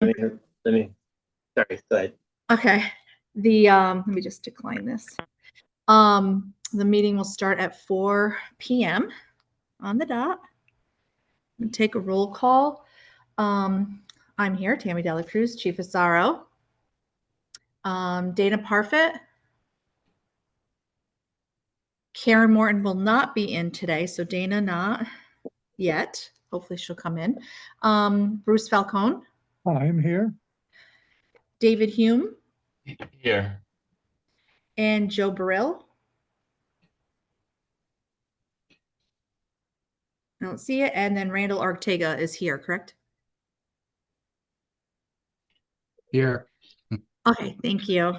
Let me, sorry, go ahead. Okay. Let me just decline this. The meeting will start at 4 p.m. on the dot. And take a roll call. I'm here, Tammy Dela Cruz, Chief of SRO. Dana Parfit. Karen Morton will not be in today, so Dana not yet. Hopefully she'll come in. Bruce Falcone. I'm here. David Hume. Here. And Joe Burrell. I don't see it. And then Randall Ortega is here, correct? Here. Okay, thank you.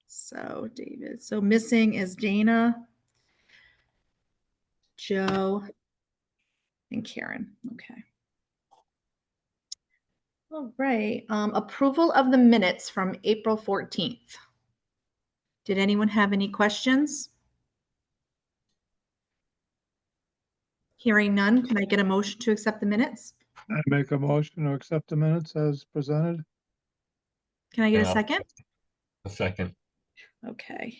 So David, so missing is Dana, Joe, and Karen. Okay. All right. Approval of the minutes from April 14th. Did anyone have any questions? Hearing none, can I get a motion to accept the minutes? I make a motion to accept the minutes as presented. Can I get a second? A second. Okay.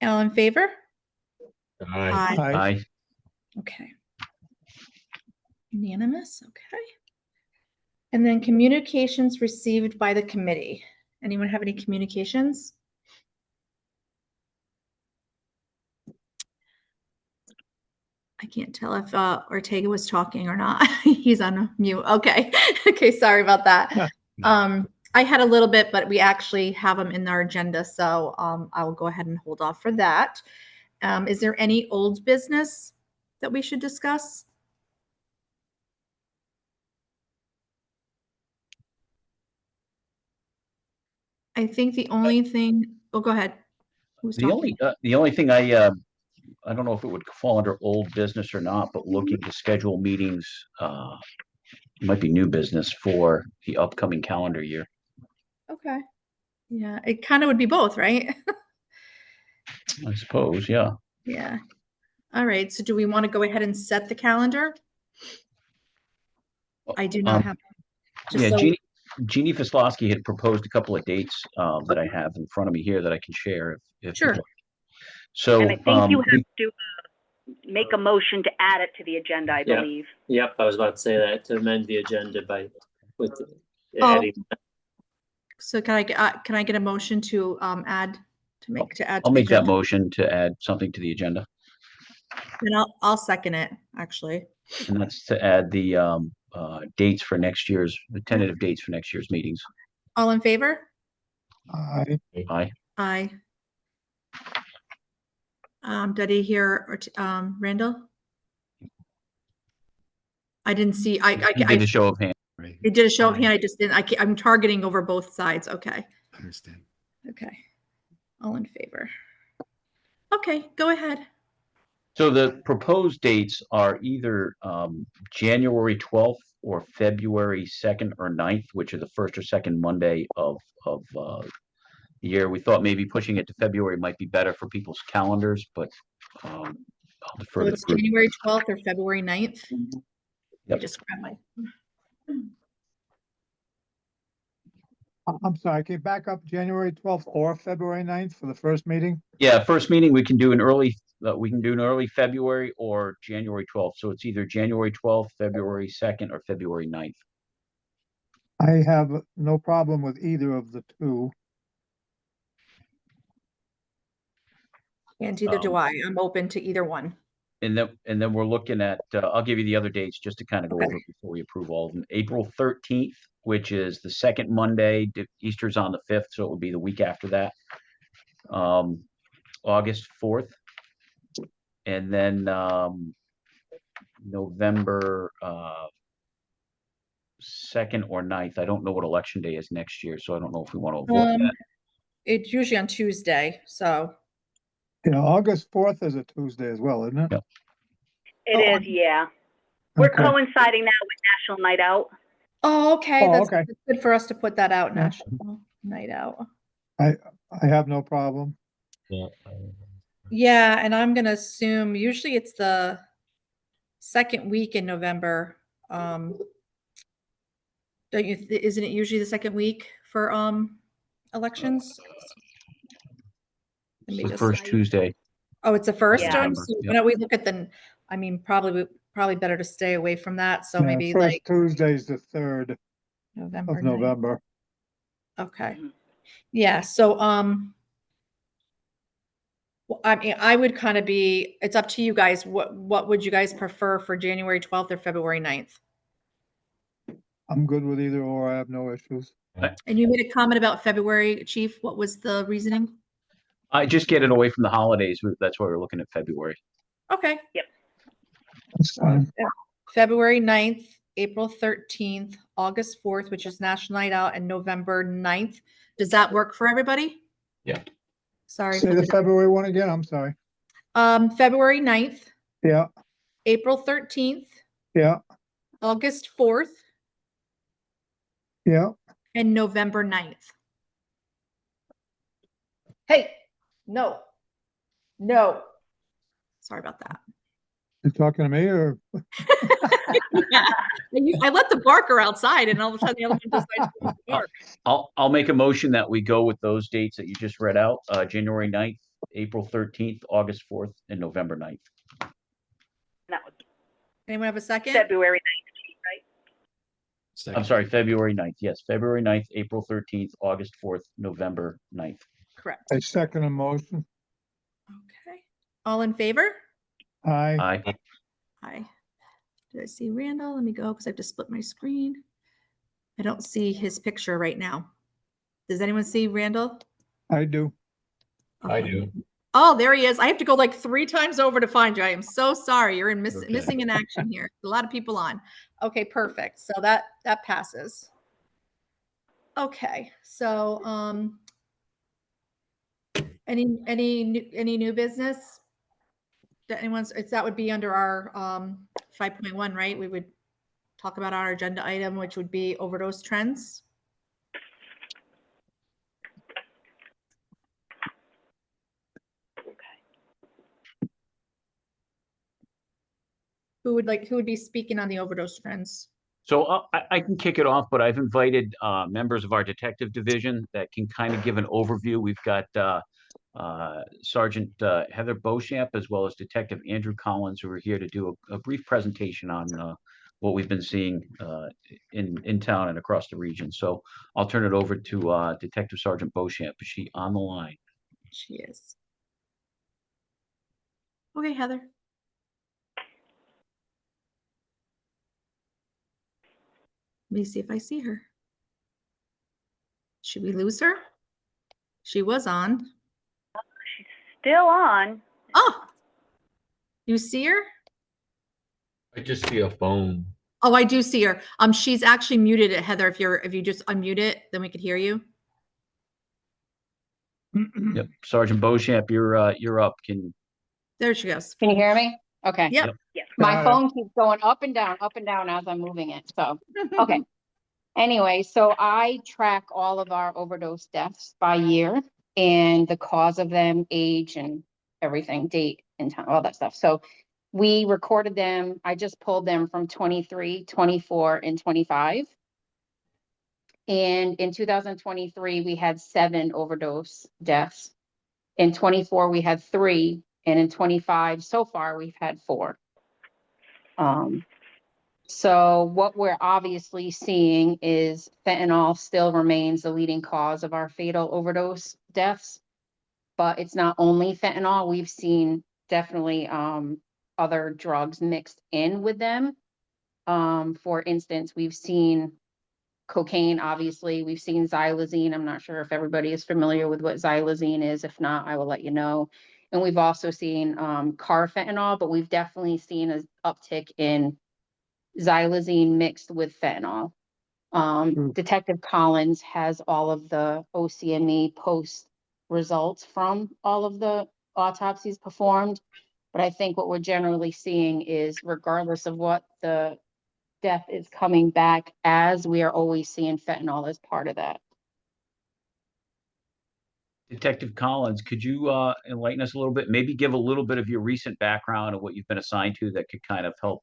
All in favor? Aye. Aye. Okay. Unanimous. Okay. And then communications received by the committee. Anyone have any communications? I can't tell if Ortega was talking or not. He's on mute. Okay. Okay. Sorry about that. I had a little bit, but we actually have them in our agenda. So I will go ahead and hold off for that. Is there any old business that we should discuss? I think the only thing, oh, go ahead. Who's talking? The only thing I don't know if it would fall under old business or not, but looking to schedule meetings, might be new business for the upcoming calendar year. Okay. Yeah, it kind of would be both, right? I suppose, yeah. Yeah. All right. So do we want to go ahead and set the calendar? I do not have. Yeah, Jeannie Fislowski had proposed a couple of dates that I have in front of me here that I can share. If Sure. So and I think you have to make a motion to add it to the agenda, I believe. Yep, I was about to say that, to amend the agenda by with adding. So can I get a motion to add to add? I'll make that motion to add something to the agenda. And I'll second it, actually. And that's to add the dates for next year's, the tentative dates for next year's meetings. All in favor? Aye. Aye. Aye. Did I hear Randall? I didn't see. I did a show of hands. Right. It did a show of hand. I just didn't. I'm targeting over both sides. Okay. I understand. Okay. All in favor. Okay, go ahead. So the proposed dates are either January 12th or February 2nd or 9th, which are the first or second Monday of the year. We thought maybe pushing it to February might be better for people's calendars, but I'll defer So to it's the group. January 12th or February 9th. Yep. Just grab my. I'm sorry, can you back up January 12th or February 9th for the first meeting? Yeah, first meeting we can do an early February or January 12th. So it's either January 12th, February 2nd, or February 9th. I have no problem with either of the two. And either do I. I'm open to either one. And then we're looking at, I'll give you the other dates just to kind of go over before we approve all of them. April 13th, which is the second Monday. Easter's on the 5th, so it would be the week after that. August 4th. And then November 2nd or 9th. I don't know what election day is next year, so I don't know if we want to avoid that. It's usually on Tuesday, so. Yeah, August 4th is a Tuesday as well, isn't it? Yep. It is, yeah. We're coinciding now with National Night Out. Oh, okay. That's okay. good for us to put that out, National Night Out. I have no problem. Yeah. Yeah, and I'm gonna assume usually it's the second week in November. Don't you, isn't it usually the second week for elections? Let me The just- first Tuesday. Oh, it's the first Yeah. term? November, So yep. why don't we look at the, I mean, probably better to stay away from that. So Yeah, maybe first like Tuesday's the 3rd November of 9th. November. Okay. Mhm. Yeah, so well, I mean, I would kind of be, it's up to you guys. What would you guys prefer for January 12th or February 9th? I'm good with either or. I have no issues. And you made a comment about February, Chief. What was the reasoning? I just get it away from the holidays. That's why we're looking at February. Okay. That's fine. February 9th, April 13th, August 4th, which is National Night Out, and November 9th. Does that work for everybody? Yeah. Sorry. Say for the the February one again, I'm sorry. February 9th, Yeah, April 13th, yeah, August 4th, yeah. and November 9th. Hey, no. Sorry about that. You talking to me or? Yeah. I let the barker outside and all of a sudden the other one decides to bark. I'll make a motion that we go with those dates that you just read out, January 9th, April 13th, August 4th, and November 9th. That was Anyone have a second? February 19th, right? I'm sorry, February 9th. Yes, February 9th, April 13th, August 4th, November 9th. Correct. I second a motion. Okay. All in favor? Aye. Aye. Hi. Did I see Randall? Let me go because I have to split my screen. I don't see his picture right now. Does anyone see Randall? I do. I Oh, do. Oh, there he is. I have to go like 3 times over to find you. I am so sorry. You're in Okay. missing in action here. A lot of people on. Okay, perfect. So that passes. Okay, so any new business? That that would be under our 5.1, right? We would talk about our agenda item, which would be overdose trends. Who would be speaking on the overdose trends? So I can kick it off, but I've invited members of our detective division that can kind of give an overview. We've got Sergeant Heather Beauchamp as well as Detective Andrew Collins, who are here to do a brief presentation on what we've been seeing in town and across the region. So I'll turn it over to Detective Sergeant Beauchamp. Is she on the line? She is. Okay, Heather. Let me see if I see her. Should we lose her? She was on. She's still on. Oh, you see her? I just see a phone. Oh, I do see her. She's actually muted it, Heather. If you just unmute it, then we could hear you. Yep, Sergeant Beauchamp, you're up. There she goes. Can you hear me? Okay. Yep. Yes. My Got it. phone keeps going up and down as I'm moving it. So, okay. Anyway, so I track all of our overdose deaths by year and the cause of them, age and everything, date and time, all that stuff. So we recorded them. I just pulled them from 23, 24, and 25. And in 2023, we had 7 overdose deaths. In 24, we had 3. And in 25, so far, we've had 4. So what we're obviously seeing is fentanyl still remains the leading cause of our fatal overdose deaths. But it's not only fentanyl. We've seen definitely other drugs mixed in with them. For instance, we've seen cocaine, obviously. We've seen xylazine. I'm not sure if everybody is familiar with what xylazine is. If not, I will let you know. And we've also seen carfentanil, but we've definitely seen an uptick in xylazine mixed with fentanyl. Detective Collins has all of the OCME post results from all of the autopsies performed. But I think what we're generally seeing is, regardless of what the death is coming back as, we are always seeing fentanyl as part of that. Detective Collins, could you enlighten us a little bit? Maybe give a little bit of your recent background and what you've been assigned to that could kind of help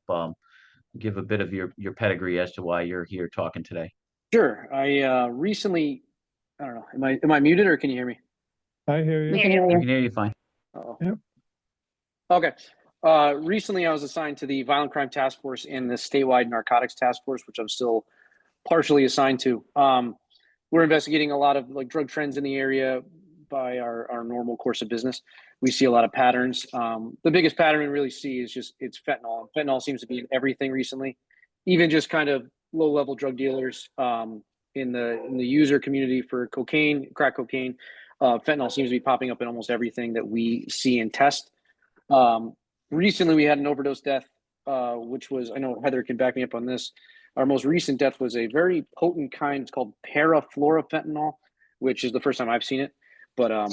give a bit of your pedigree as to why you're here talking today. Sure. I recently, I don't know, am I muted or can you hear me? I hear We you. can hear We you. can hear you fine. Uh-oh. Yep. Okay. Recently I was assigned to the Violent Crime Task Force and the statewide narcotics task force, which I'm still partially assigned to. We're investigating a lot of like drug trends in the area by our normal course of business. We see a lot of patterns. The biggest pattern we really see is just it's fentanyl. Fentanyl seems to be in everything recently, even just kind of low level drug dealers in the user community for cocaine, crack cocaine. Fentanyl seems to be popping up in almost everything that we see and test. Recently, we had an overdose death, which was, I know Heather can back me up on this. Our most recent death was a very potent kind. It's called parafluorofentanyl, which is the first time I've seen it. But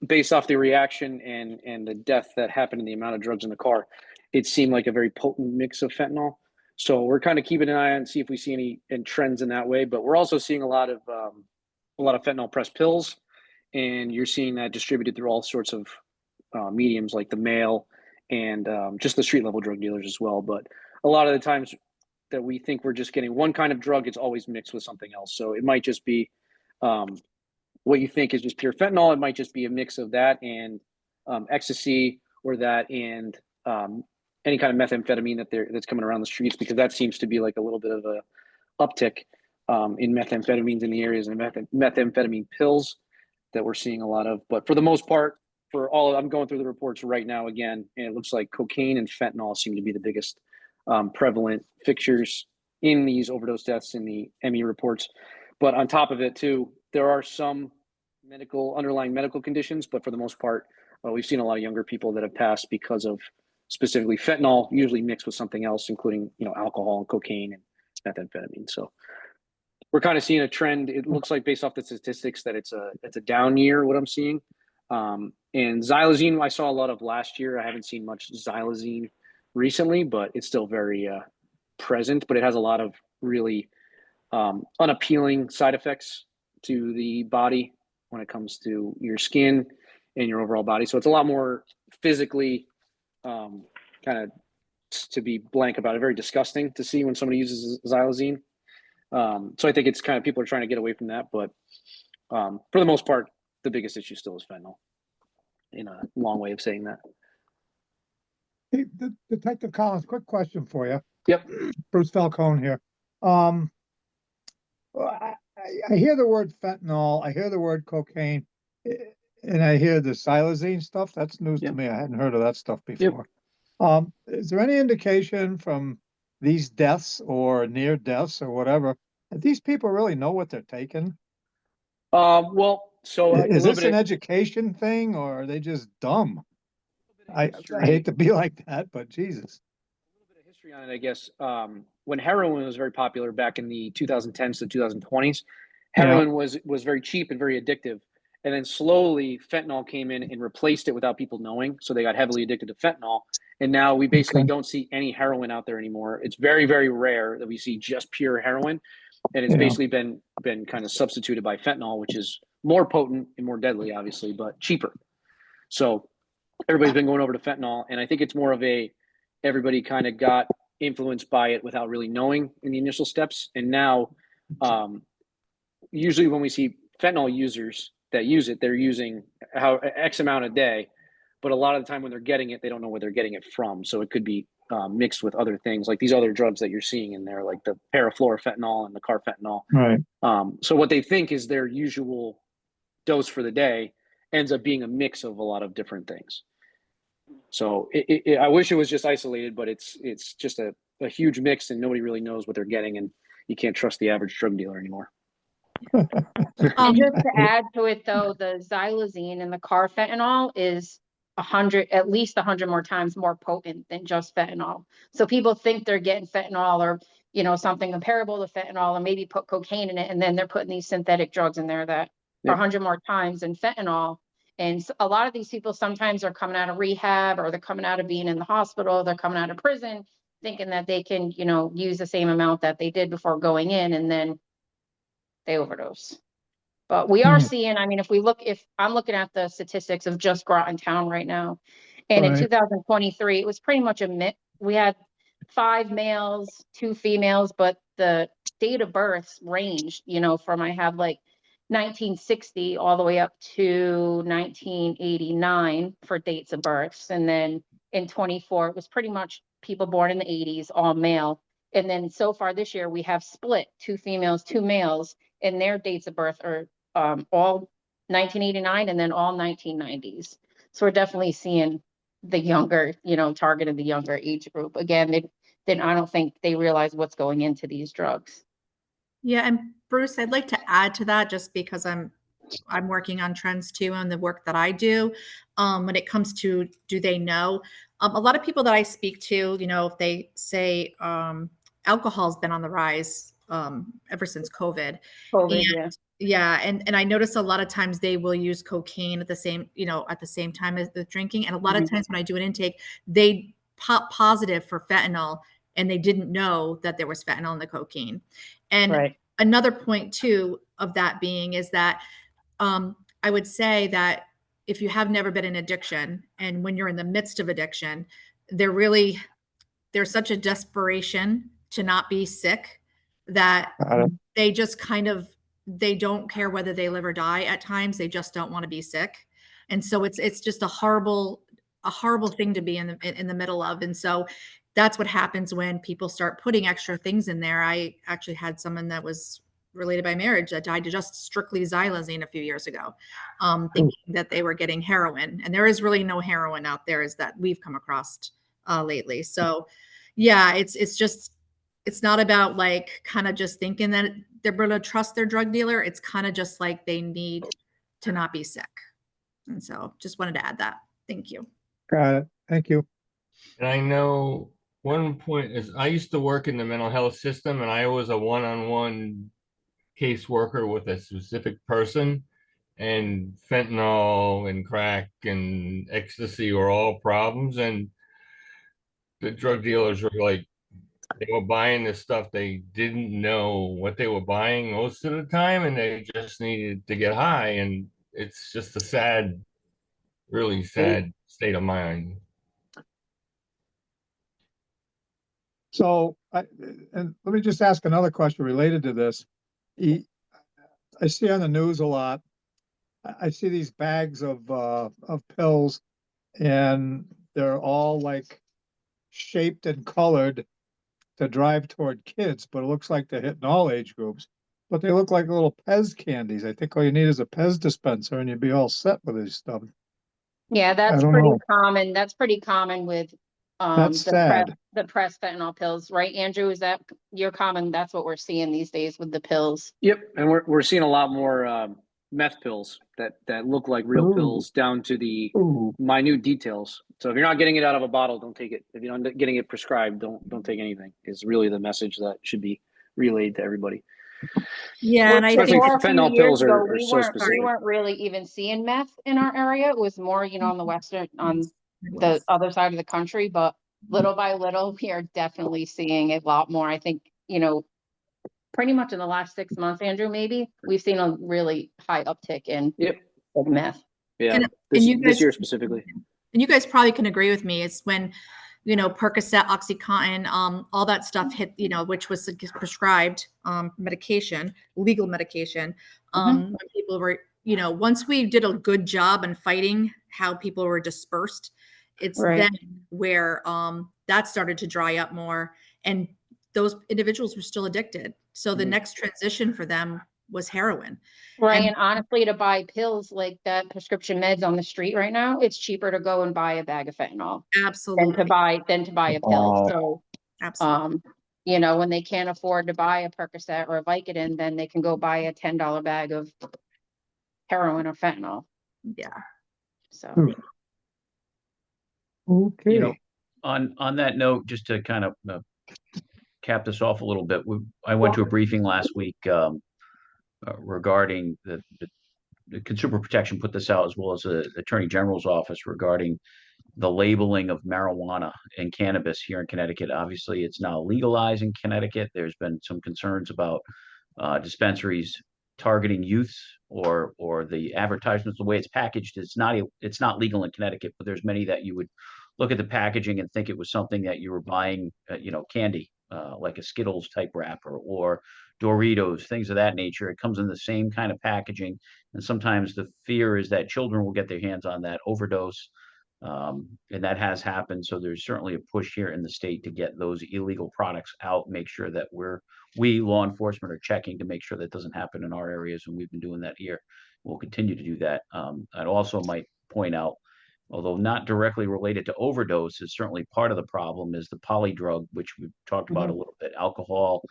based off the reaction and the death that happened and the amount of drugs in the car, it seemed like a very potent mix of fentanyl. So we're kind of keeping an eye on see if we see any trends in that way. But we're also seeing a lot of fentanyl pressed pills, and you're seeing that distributed through all sorts of mediums like the mail and just the street level drug dealers as well. But a lot of the times that we think we're just getting one kind of drug, it's always mixed with something else. So it might just be what you think is just pure fentanyl. It might just be a mix of that and ecstasy, or that and any kind of methamphetamine that's coming around the streets, because that seems to be like a little bit of a uptick in methamphetamines in the areas and methamphetamine pills that we're seeing a lot of. But for the most part, I'm going through the reports right now again, and it looks like cocaine and fentanyl seem to be the biggest prevalent fixtures in these overdose deaths in the ME reports. But on top of it too, there are some underlying medical conditions, but for the most part, we've seen a lot of younger people that have passed because of specifically fentanyl, usually mixed with something else, including alcohol and cocaine and methamphetamine. So we're kind of seeing a trend. It looks like, based off the statistics, that it's a down year, what I'm seeing. And xylazine, I saw a lot of last year. I haven't seen much xylazine recently, but it's still very present. But it has a lot of really unappealing side effects to the body when it comes to your skin and your overall body. So it's a lot more physically kind of, to be blank about it, very disgusting to see when somebody uses xylazine. So I think it's kind of, people are trying to get away from that. But for the most part, the biggest issue still is fentanyl, in a long way of saying that. Hey, Detective Collins, quick question for you. Yep. Bruce Falcone here. I hear the word fentanyl, I hear the word cocaine, and I hear the xylazine stuff. That's news to me. I hadn't heard of that stuff before. Is there any indication from these deaths or near deaths or whatever that these people really know what they're taking? Well, so is this an education thing, or are they just dumb? I hate to be like that, but Jesus. A little bit of history on it, I guess. When heroin was very popular back in the 2010s to 2020s, heroin was very cheap and very addictive. And then slowly fentanyl came in and replaced it without people knowing. So they got heavily addicted to fentanyl. And now we basically don't see any heroin out there anymore. It's very, very rare that we see just pure heroin. And it's basically been kind of substituted by fentanyl, which is more potent and more deadly, obviously, but cheaper. So everybody's been going over to fentanyl. And I think it's more of everybody kind of got influenced by it without really knowing in the initial steps. And now usually when we see fentanyl users that use it, they're using X amount a day. But a lot of the time when they're getting it, they don't know where they're getting it from. So it could be mixed with other things, like these other drugs that you're seeing in there, like the parafluorofentanyl and the carfentanil. Right. So what they think is their usual dose for the day ends up being a mix of a lot of different things. So I wish it was just isolated, but it's just a huge mix, and nobody really knows what they're getting, and you can't trust the average drug dealer anymore. And just to add to it, though, the xylazine and the carfentanil is at least 100 more times more potent than just fentanyl. So people think they're getting fentanyl or something comparable to fentanyl, and maybe put cocaine in it, and then they're putting these synthetic drugs in there that are 100 more times than fentanyl. And a lot of these people sometimes are coming out of rehab, or they're coming out of being in the hospital, they're coming out of prison, thinking that they can, use the same amount that they did before going in, and then they overdose. But we are seeing, if I'm looking at the statistics of just Groton town right now, and in 2023, it was pretty much a mix. We had 5 males, 2 females, but the date of births range, from I have like 1960 all the way up to 1989 for dates of births. And then in 24, it was pretty much people born in the 80s, all male. And then so far this year, we have split 2 females, 2 males, and their dates of birth are all 1989 and then all 1990s. So we're definitely seeing the younger, targeted the younger age group. Again, then I don't think they realize what's going into these drugs. Yeah, and Bruce, I'd like to add to that just because I'm working on trends too and the work that I do. When it comes to do they know? A lot of people that I speak to, if they say alcohol's been on the rise ever since COVID. And I notice a lot of times they will use cocaine at the same time as the drinking. And a lot of times when I do an intake, they pop positive for fentanyl and they didn't know that there was fentanyl in the cocaine. And another point too of that being is that I would say that if you have never been in addiction and when you're in the midst of addiction, there's such a desperation to not be sick that they just they don't care whether they live or die at times. They just don't want to be sick. And so it's just a horrible thing to be in the middle of. And so that's what happens when people start putting extra things in there. I actually had someone that was related by marriage that died to just strictly xylazine a few years ago, thinking that they were getting heroin. And there is really no heroin out there as that we've come across lately. So yeah, it's not about like kind of just thinking that they're going to trust their drug dealer. It's kind of just like they need to not be sick. And so just wanted to add that. Thank you. Got it. Thank you. And I know one point is I used to work in the mental health system and I was a one-on-one caseworker with a specific person, and fentanyl and crack and ecstasy were all problems. And the drug dealers were like, they were buying this stuff. They didn't know what they were buying most of the time, and they just needed to get high. And it's just a really sad state of mind. So, and let me just ask another question related to this. I see on the news a lot. I see these bags of pills, and they're all like shaped and colored to drive toward kids, but it looks like they're hitting all age groups. But they look like little Pez candies. I think all you need is a Pez dispenser, and you'd be all set with this stuff. Yeah, that's pretty common. That's pretty common with that's sad. The press fentanyl pills, right, Andrew? Is that your common? That's what we're seeing these days with the pills. Yep, and we're seeing a lot more meth pills that look like real pills down to the minute details. So if you're not getting it out of a bottle, don't take it. If you're not getting it prescribed, don't take anything. Is really the message that should be relayed to everybody. Yeah, and I Especially think fentanyl pills are so specific. We weren't really even seeing meth in our area. It was more, on the other side of the country, but little by little, we are definitely seeing a lot more. I think, pretty much in the last 6 months, Andrew, maybe we've seen a really high uptick in meth. Yeah, this year specifically. And you guys probably can agree with me. It's when, Percocet, OxyContin, all that stuff hit, which was prescribed medication, legal medication. When people were, once we did a good job in fighting how people were dispersed, it's then where that started to dry up more, and those individuals were still addicted. So the next transition for them was heroin. Right. And honestly, to buy pills like that, prescription meds on the street right now, it's cheaper to go and buy a bag of fentanyl. Absolutely. Than to buy a pill. So absolutely. When they can't afford to buy a Percocet or a Vicodin, then they can go buy a $10 bag of heroin or fentanyl. Yeah. So okay. On that note, just to kind of cap this off a little bit, I went to a briefing last week regarding the Consumer Protection put this out, as well as the Attorney General's office, regarding the labeling of marijuana and cannabis here in Connecticut. Obviously, it's now legalized in Connecticut. There's been some concerns about dispensaries targeting youths or the advertisements, the way it's packaged. It's not legal in Connecticut, but there's many that you would look at the packaging and think it was something that you were buying, candy like a Skittles type wrapper or Doritos, things of that nature. It comes in the same kind of packaging. And sometimes the fear is that children will get their hands on that, overdose. And that has happened. So there's certainly a push here in the state to get those illegal products out, make sure that we law enforcement are checking to make sure that doesn't happen in our areas. And we've been doing that here. We'll continue to do that. I'd also might point out, although not directly related to overdose, is certainly part of the problem is the polydrug, which we've talked about a little bit, alcohol,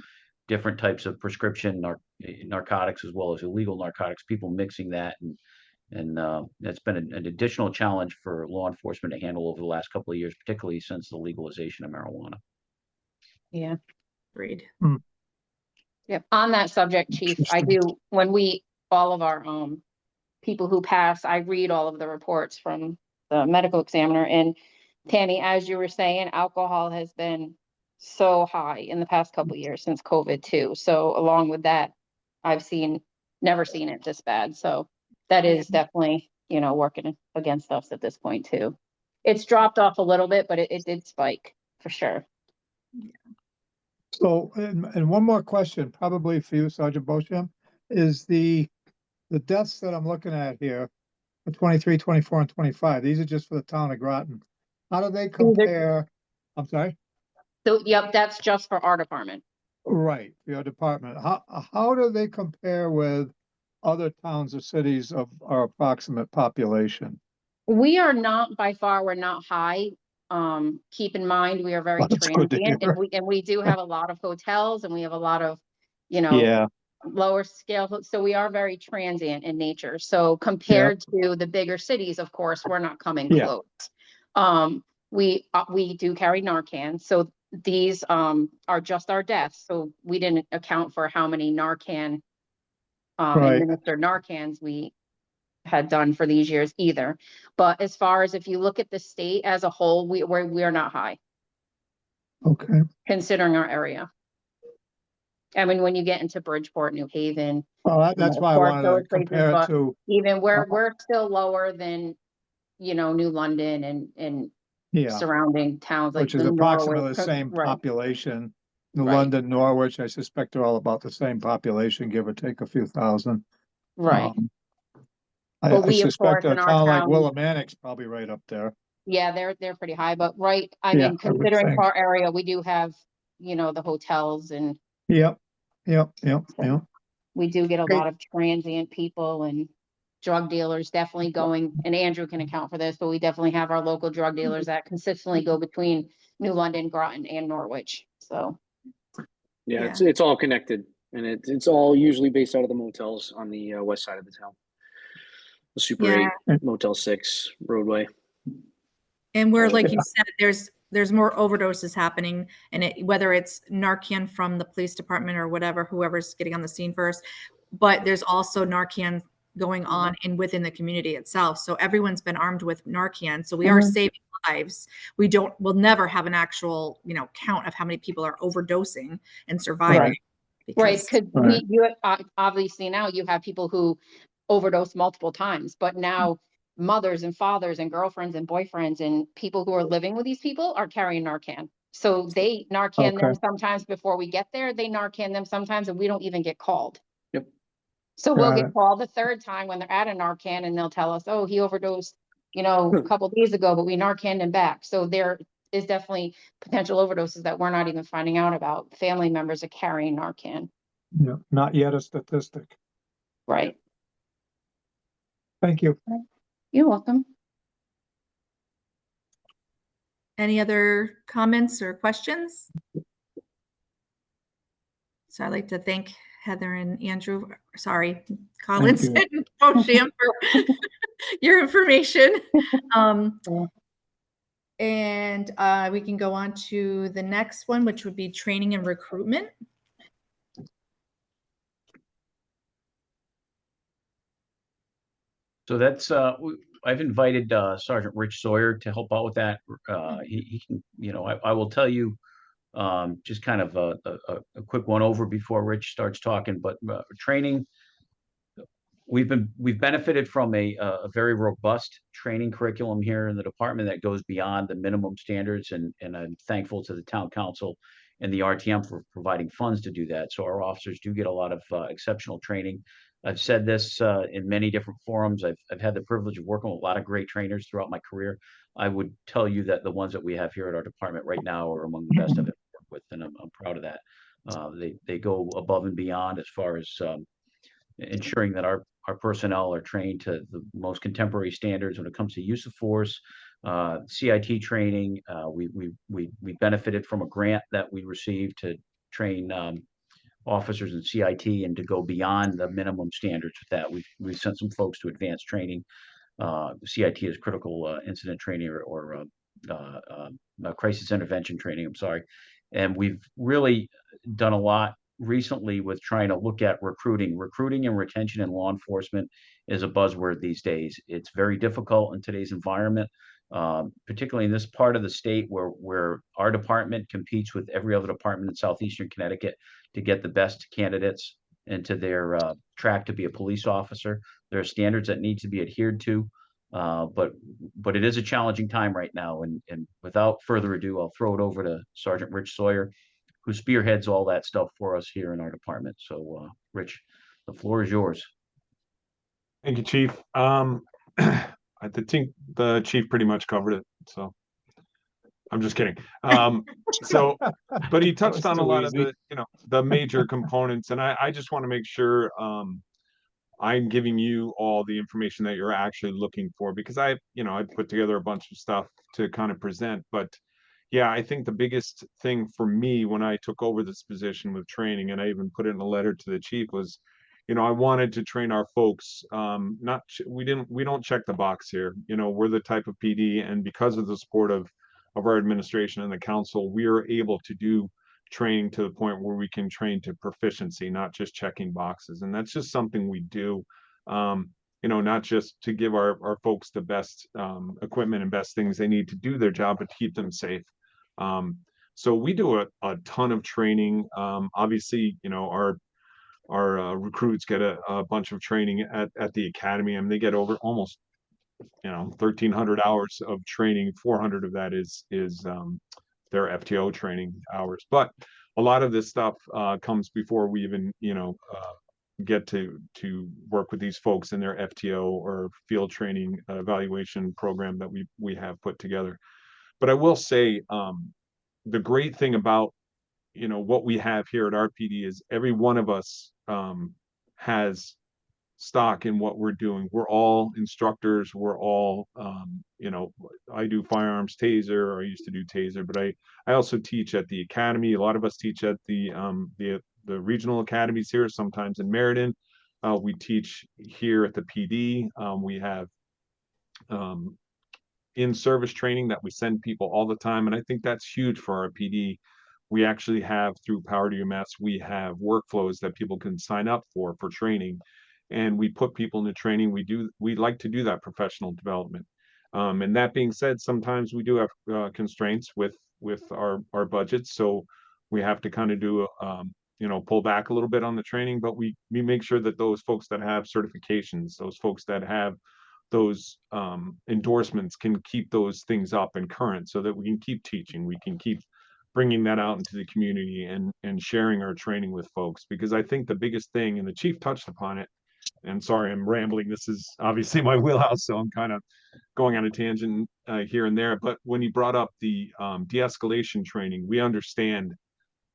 different types of prescription narcotics, as well as illegal narcotics, people mixing that. And that's been an additional challenge for law enforcement to handle over the last couple of years, particularly since the legalization of marijuana. Yeah. Agreed. Yep. On that subject, Chief, I do, all of our people who pass, I read all of the reports from the medical examiner. And Tammy, as you were saying, alcohol has been so high in the past couple of years since COVID too. So along with that, I've never seen it this bad. So that is definitely, working against us at this point too. It's dropped off a little bit, but it did spike for sure. So, and one more question, probably for you, Sergeant Beauchamp, is the deaths that I'm looking at here for 23, 24, and 25. These are just for the town of Groton. How do they compare? I'm sorry? So, yep, that's just for our department. Right, your department. How do they compare with other towns or cities of our approximate population? We are not, by far, we're not high. Keep in mind, we are very transient, and we do have a lot of hotels, and we have a lot of, lower scale. So we are very transient in nature. So compared to the bigger cities, of course, we're not coming close. We do carry Narcan. So these are just our deaths. So we didn't account for how many Narcan administered Narcans we had done for these years either. But as far as if you look at the state as a whole, we are not high. Okay. Considering our area. I mean, when you get into Bridgeport, New Haven. Well, that's why I wanted to compare it to. Even we're still lower than, New London and surrounding towns like which is approximately the same population. New London, Norwich, I suspect they're all about the same population, give or take a few thousand. Right. I suspect a town like Willimantic's probably right up there. Yeah, they're pretty high, but I mean, considering our area, we do have, the hotels and. Yep. We do get a lot of transient people and drug dealers definitely going, and Andrew can account for this, but we definitely have our local drug dealers that consistently go between New London, Groton, and Norwich. So. Yeah. It's all connected, and it's all usually based out of the motels on the west side of the town. The Super 8, Motel 6, Roadway. And where, like you said, there's more overdoses happening, and whether it's Narcan from the police department or whatever, whoever's getting on the scene first, but there's also Narcan going on within the community itself. So everyone's been armed with Narcan. So we are saving lives. We'll never have an actual, count of how many people are overdosing and surviving. Because you obviously now you have people who overdose multiple times, but now mothers and fathers and girlfriends and boyfriends and people who are living with these people are carrying Narcan. So they Narcan them sometimes before we get there. They Narcan them sometimes, and we don't even get called. Yep. So we'll get called the third time when they're at a Narcan, and they'll tell us, "Oh, he overdosed, a couple of days ago, but we Narcaned him back." So there is definitely potential overdoses that we're not even finding out about. Family members are carrying Narcan. Yeah, not yet a statistic. Right. Thank you. You're welcome. Any other comments or questions? So I'd like to thank Heather and Andrew, Collins and Beauchamp for your information. And we can go on to the next one, which would be training and recruitment. So that's I've invited Sergeant Rich Sawyer to help out with that. He can, I will tell you just kind of a quick one over before Rich starts talking. But training, we've benefited from a very robust training curriculum here in the department that goes beyond the minimum standards, and I'm thankful to the town council and the RTM for providing funds to do that. So our officers do get a lot of exceptional training. I've said this in many different forums. I've had the privilege of working with a lot of great trainers throughout my career. I would tell you that the ones that we have here at our department right now are among the best I've ever worked with, and I'm proud of that. They go above and beyond as far as ensuring that our personnel are trained to the most contemporary standards when it comes to use of force, CIT training. We benefited from a grant that we received to train officers in CIT and to go beyond the minimum standards with that. We've sent some folks to advanced training. CIT is critical incident training or crisis intervention training. I'm sorry. And we've really done a lot recently with trying to look at recruiting. Recruiting and retention in law enforcement is a buzzword these days. It's very difficult in today's environment, particularly in this part of the state where our department competes with every other department in southeastern Connecticut to get the best candidates into their track to be a police officer. There are standards that need to be adhered to, but it is a challenging time right now. And without further ado, I'll throw it over to Sergeant Rich Sawyer, who spearheads all that stuff for us here in our department. So, Rich, the floor is yours. Thank you, Chief. I think the chief pretty much covered it, so I'm just kidding. But he touched on a lot of the, the major components, and I just want to make sure I'm giving you all the information that you're actually looking for, because I put together a bunch of stuff to kind of present. But yeah, I think the biggest thing for me when I took over this position with training, and I even put it in a letter to the chief, was, I wanted to train our folks. We don't check the box here. We're the type of PD, and because of the support of our administration and the council, we are able to do training to the point where we can train to proficiency, not just checking boxes. And that's just something we do, not just to give our folks the best equipment and best things they need to do their job, but to keep them safe. So we do a ton of training. Obviously, our recruits get a bunch of training at the academy, and they get over almost 1,300 hours of training. 400 of that is their FTO training hours. But a lot of this stuff comes before we even get to work with these folks in their FTO or field training evaluation program that we have put together. But I will say, the great thing about what we have here at RPD is every one of us has stock in what we're doing. We're all instructors. We're all, I do firearms taser, or I used to do taser, but I also teach at the academy. A lot of us teach at the regional academies here, sometimes in Meriden. We teach here at the PD. We have in-service training that we send people all the time, and I think that's huge for our PD. We actually have, through Power to UMass, we have workflows that people can sign up for training, and we put people into training. We like to do that professional development. And that being said, sometimes we do have constraints with our budgets, so we have to kind of do pull back a little bit on the training. But we make sure that those folks that have certifications, those folks that have those endorsements, can keep those things up and current, so that we can keep teaching, we can keep bringing that out into the community and sharing our training with folks. Because I think the biggest thing, and the chief touched upon it, and sorry, I'm rambling, this is obviously my wheelhouse, so I'm kind of going on a tangent here and there, but when you brought up the de-escalation training, we understand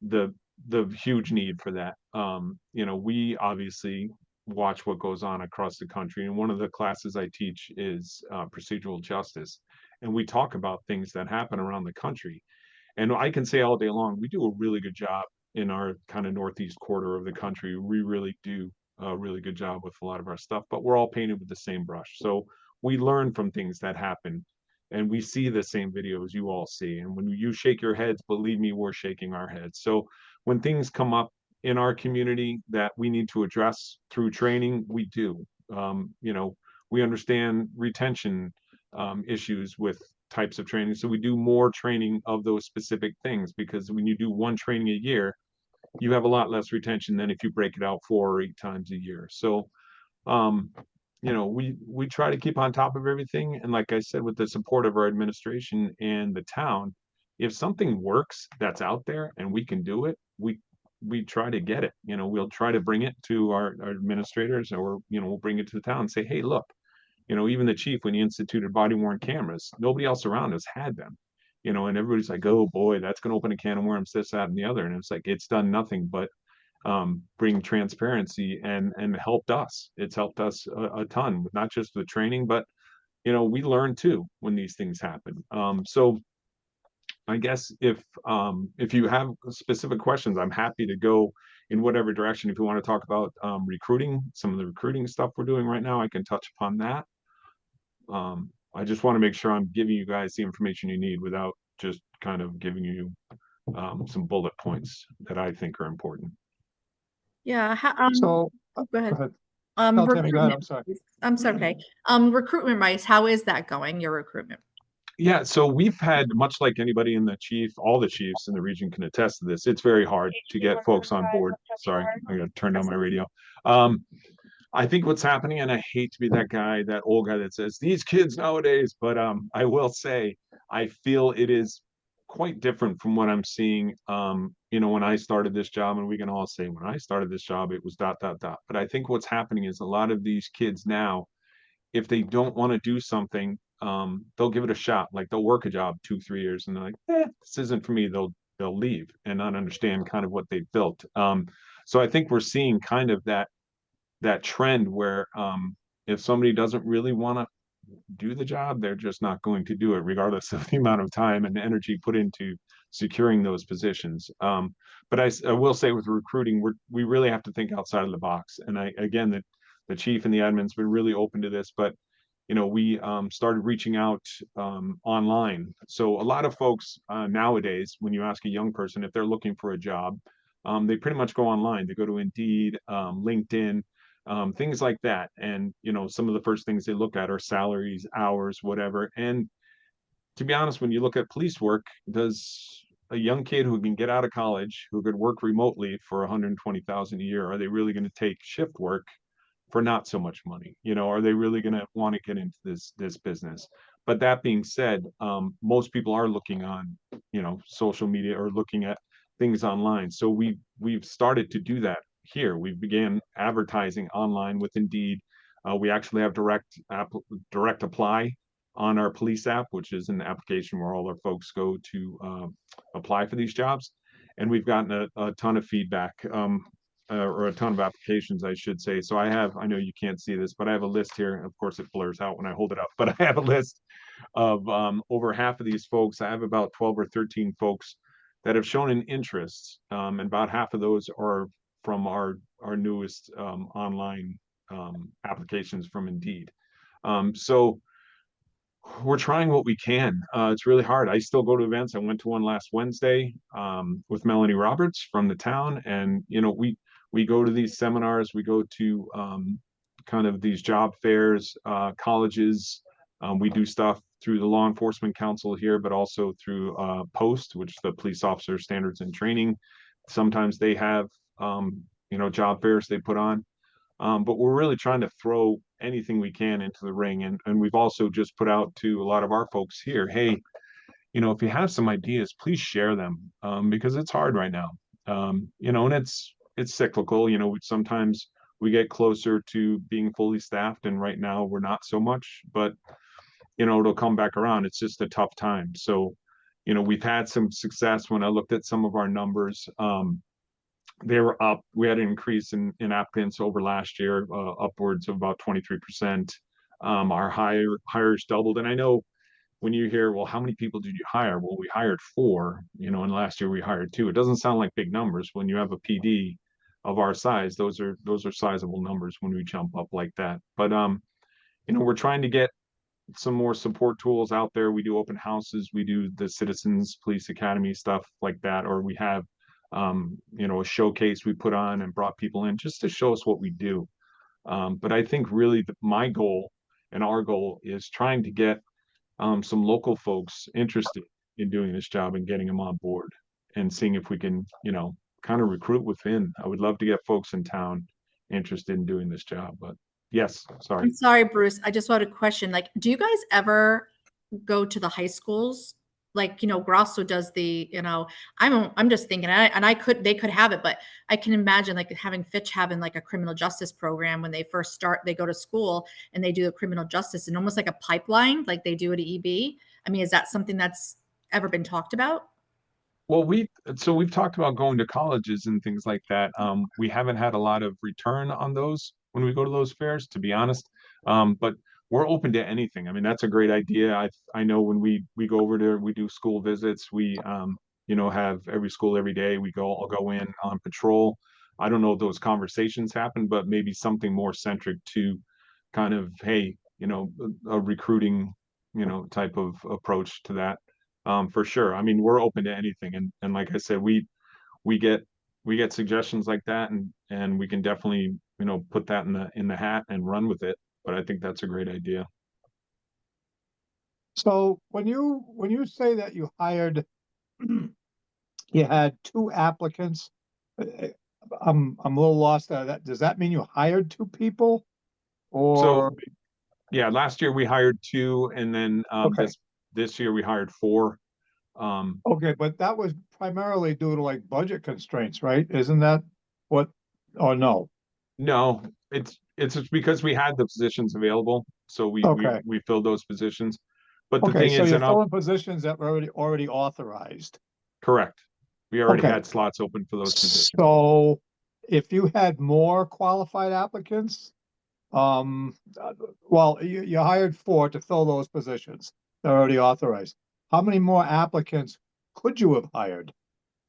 the huge need for that. We obviously watch what goes on across the country, and one of the classes I teach is procedural justice, and we talk about things that happen around the country. And I can say all day long, we do a really good job in our kind of northeast quarter of the country. We really do a really good job with a lot of our stuff, but we're all painted with the same brush. So we learn from things that happen, and we see the same videos you all see. And when you shake your heads, believe me, we're shaking our heads. So when things come up in our community that we need to address through training, we do. We understand retention issues with types of training, so we do more training of those specific things, because when you do one training a year, you have a lot less retention than if you break it out 4 or 8 times a year. So we try to keep on top of everything, and like I said, with the support of our administration and the town, if something works that's out there and we can do it, we try to get it. You know, we'll try to bring it to our administrators, or, you know, we'll bring it to the town and say, hey, look, you know, even the chief, when he instituted body worn cameras, nobody else around us had them. You know, and everybody's like, oh boy, that's going to open a can of worms, this, that, and the other. And it's like, it's done nothing but bring transparency and helped us. It's helped us a ton, not just the training, but, you know, we learn too when these things happen. So I guess if you have specific questions, I'm happy to go in whatever direction. If you want to talk about recruiting, some of the recruiting stuff we're doing right now, I can touch upon that. I just want to make sure I'm giving you guys the information you need without just kind of giving you some bullet points that I think are important. Yeah. So, Go ahead. go ahead. No, Tammy, go ahead. Recruitment. I'm sorry. I'm sorry. Okay. Recruitment wise, how is that going? Your recruitment? Yeah, so we've had, much like anybody in the chief, all the chiefs in the region can attest to this. It's very hard to get folks on board. Sorry, I gotta turn down my radio. I think what's happening, and I hate to be that guy, that old guy that says these kids nowadays, but I will say I feel it is quite different from what I'm seeing. You know, when I started this job, and we can all say when I started this job, it was ... But I think what's happening is a lot of these kids now, if they don't want to do something, they'll give it a shot. Like they'll work a job 2-3 years and they're like, this isn't for me. They'll leave and not understand kind of what they've built. So I think we're seeing kind of that trend where if somebody doesn't really want to do the job, they're just not going to do it, regardless of the amount of time and energy put into securing those positions. But I will say with recruiting, we really have to think outside of the box. And again, the chief and the admin's been really open to this, but you know, we started reaching out online. So a lot of folks nowadays, when you ask a young person if they're looking for a job, they pretty much go online. They go to Indeed, LinkedIn, things like that. And, you know, some of the first things they look at are salaries, hours, whatever. And to be honest, when you look at police work, does a young kid who can get out of college, who could work remotely for 120,000 a year, are they really going to take shift work for not so much money? You know, are they really going to want to get into this business? But that being said, most people are looking on, you know, social media or looking at things online. So we've started to do that here. We began advertising online with Indeed. We actually have direct apply on our police app, which is an application where all our folks go to apply for these jobs. And we've gotten a ton of feedback. Or a ton of applications, I should say. So I know you can't see this, but I have a list here. Of course, it blurs out when I hold it up, but I have a list of over half of these folks. I have about 12 or 13 folks that have shown an interest, and about half of those are from our newest online applications from Indeed. So we're trying what we can. It's really hard. I still go to events. I went to one last Wednesday with Melanie Roberts from the town, and you know, we go to these seminars, we go to kind of these job fairs, colleges. We do stuff through the Law Enforcement Council here, but also through POST, which is the Police Officer Standards and Training. Sometimes they have, you know, job fairs they put on. But we're really trying to throw anything we can into the ring. And we've also just put out to a lot of our folks here, hey, you know, if you have some ideas, please share them, because it's hard right now. You know, and it's cyclical. You know, sometimes we get closer to being fully staffed, and right now we're not so much, but you know, it'll come back around. It's just a tough time. So, you know, we've had some success. When I looked at some of our numbers, they were up. We had an increase in applicants over last year, upwards of about 23%. Our hires doubled. And I know when you hear, well, how many people did you hire? Well, we hired 4, you know, and last year we hired 2. It doesn't sound like big numbers. When you have a PD of our size, those are sizable numbers when we jump up like that. But you know, we're trying to get some more support tools out there. We do open houses, we do the Citizens Police Academy stuff like that, or we have you know, a showcase we put on and brought people in just to show us what we do. But I think really my goal and our goal is trying to get some local folks interested in doing this job and getting them on board and seeing if we can, you know, kind of recruit within. I would love to get folks in town interested in doing this job, but yes, sorry. I'm sorry, Bruce. I just want a question. Like, do you guys ever go to the high schools like, Grosso does the, I'm just thinking, they could have it, but I can imagine like having Fitch having like a criminal justice program when they first start, they go to school and they do the criminal justice and almost like a pipeline, like they do at EB. I mean, is that something that's ever been talked about? Well, we've talked about going to colleges and things like that. We haven't had a lot of return on those when we go to those fairs, to be honest. But we're open to anything. I mean, that's a great idea. I know when we go over there, we do school visits. We have every school every day. I'll go in on patrol. I don't know if those conversations happen, but maybe something more centric to kind of, hey, a recruiting, type of approach to that. For sure. I mean, we're open to anything, and like I said, we get suggestions like that, and we can definitely put that in the hat and run with it. But I think that's a great idea. So when you say that you hired, you had 2 applicants, I'm a little lost out of that. Does that mean you hired 2 people, or? So yeah, last year we hired 2, and then Okay. this year we hired 4. Okay, but that was primarily due to like budget constraints, right? Isn't that what, or no? No, it's just because we had the positions available, so Okay. we filled those positions. But the Okay, thing so is, you're and filling positions that were already authorized. correct, we already Okay. had slots open for those positions. So if you had more qualified applicants, well, you hired 4 to fill those positions. They're already authorized. How many more applicants could you have hired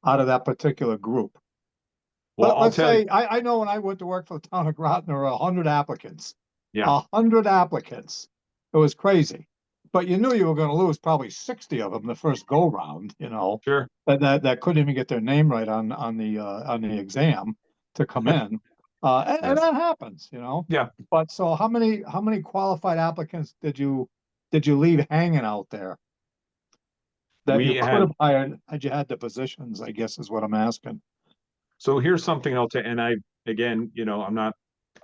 out of that particular group? Well, I'll Let's tell you, say, I know when I went to work for the town of Groton, there were 100 applicants. yeah, 100 applicants. It was crazy. But you knew you were going to lose probably 60 of them the first go round, sure. that couldn't even get their name right on the exam to come in. And Yes. that happens, Yeah. But so how many qualified applicants did you leave hanging out there that We you could had, have hired had you had the positions, I guess is what I'm asking. so here's something else, and again, I'm not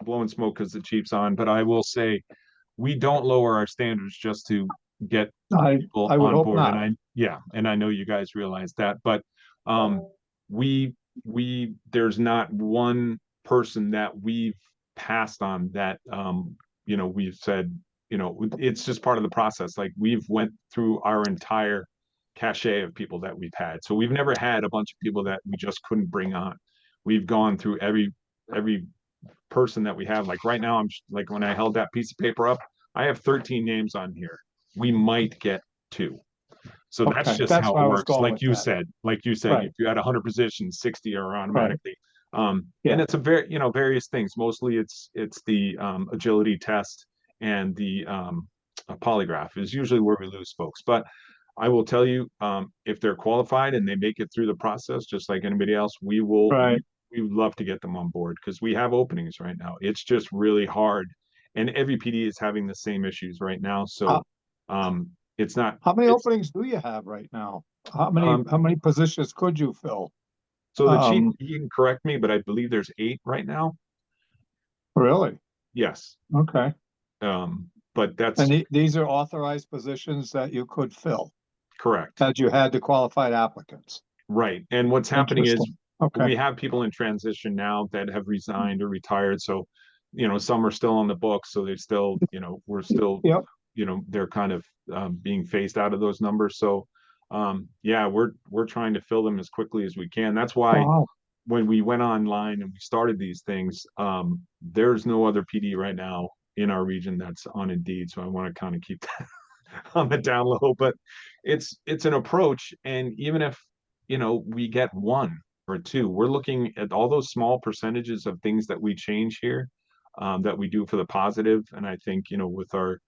blowing smoke because the chief's on, but I will say we don't lower our standards just to get people I would on hope board. not. And I know you guys realize that, but we there's not one person that we've passed on that we've said, it's just part of the process. Like we've went through our entire cachet of people that we've had. So we've never had a bunch of people that we just couldn't bring on. We've gone through every person that we have. Like right now, I'm like, when I held that piece of paper up, I have 13 names on here. We might get 2. So that's Okay, just that's how where it I was works. going Like with you that. said, Right. if you had 100 positions, 60 are automatically. Yeah. And it's a various things. Mostly it's the agility test and the a polygraph is usually where we lose folks. But I will tell you, if they're qualified and they make it through the process, just like anybody else, we will, Right. we would love to get them on board because we have openings right now. It's just really hard. And every PD is having the same issues right now. So it's not. How many openings do you have right now? How many positions could you fill? So the chief, he can correct me, but I believe there's 8 right now. Really? Yes. Okay. But that's And these are authorized positions that you could fill, correct. that you had the qualified applicants. Right. And what's happening is Okay. we have people in transition now that have resigned or retired. So, some are still on the books. So they still, we're still, Yep. they're kind of being phased out of those numbers. So, yeah, we're trying to fill them as quickly as we can. That's why Wow. when we went online and we started these things, there's no other PD right now in our region that's on Indeed. So I want to kind of keep that on the down low, but it's an approach. And even if, we get 1 or 2, we're looking at all those small percentages of things that we change here, that we do for the positive. And I think, with our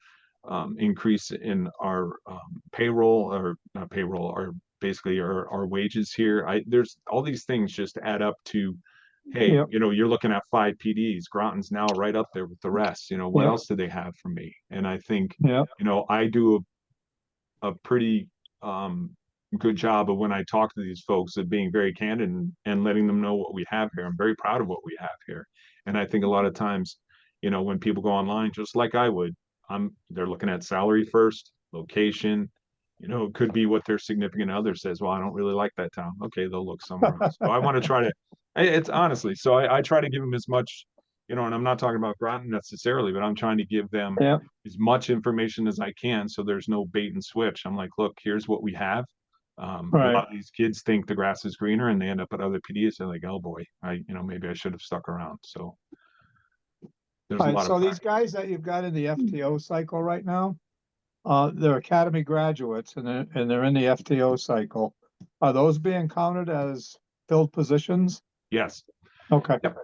increase in our payroll, or not payroll, or basically our wages here, there's all these things just add up to, hey, Yep. you're looking at 5 PDs. Groton's now right up there with the rest. What Yep. else do they have for me? And I think, Yep. I do a pretty good job of, when I talk to these folks, of being very candid and letting them know what we have here. I'm very proud of what we have here. And I think a lot of times, when people go online, just like I would, they're looking at salary first, location, it could be what their significant other says. Well, I don't really like that town. Okay, they'll look somewhere else. So I want to try to, it's honestly, so I try to give them as much, and I'm not talking about Groton necessarily, but I'm trying to give them Yeah. as much information as I can. So there's no bait and switch. I'm like, look, here's what we have. A Right. lot of these kids think the grass is greener and they end up at other PDs. They're like, oh boy, maybe I should have stuck around. So there's a All right, lot so of these guys that you've got in the FTO cycle right now, they're academy graduates and they're in the FTO cycle. Are those being counted as filled positions? yes. Okay. Yep.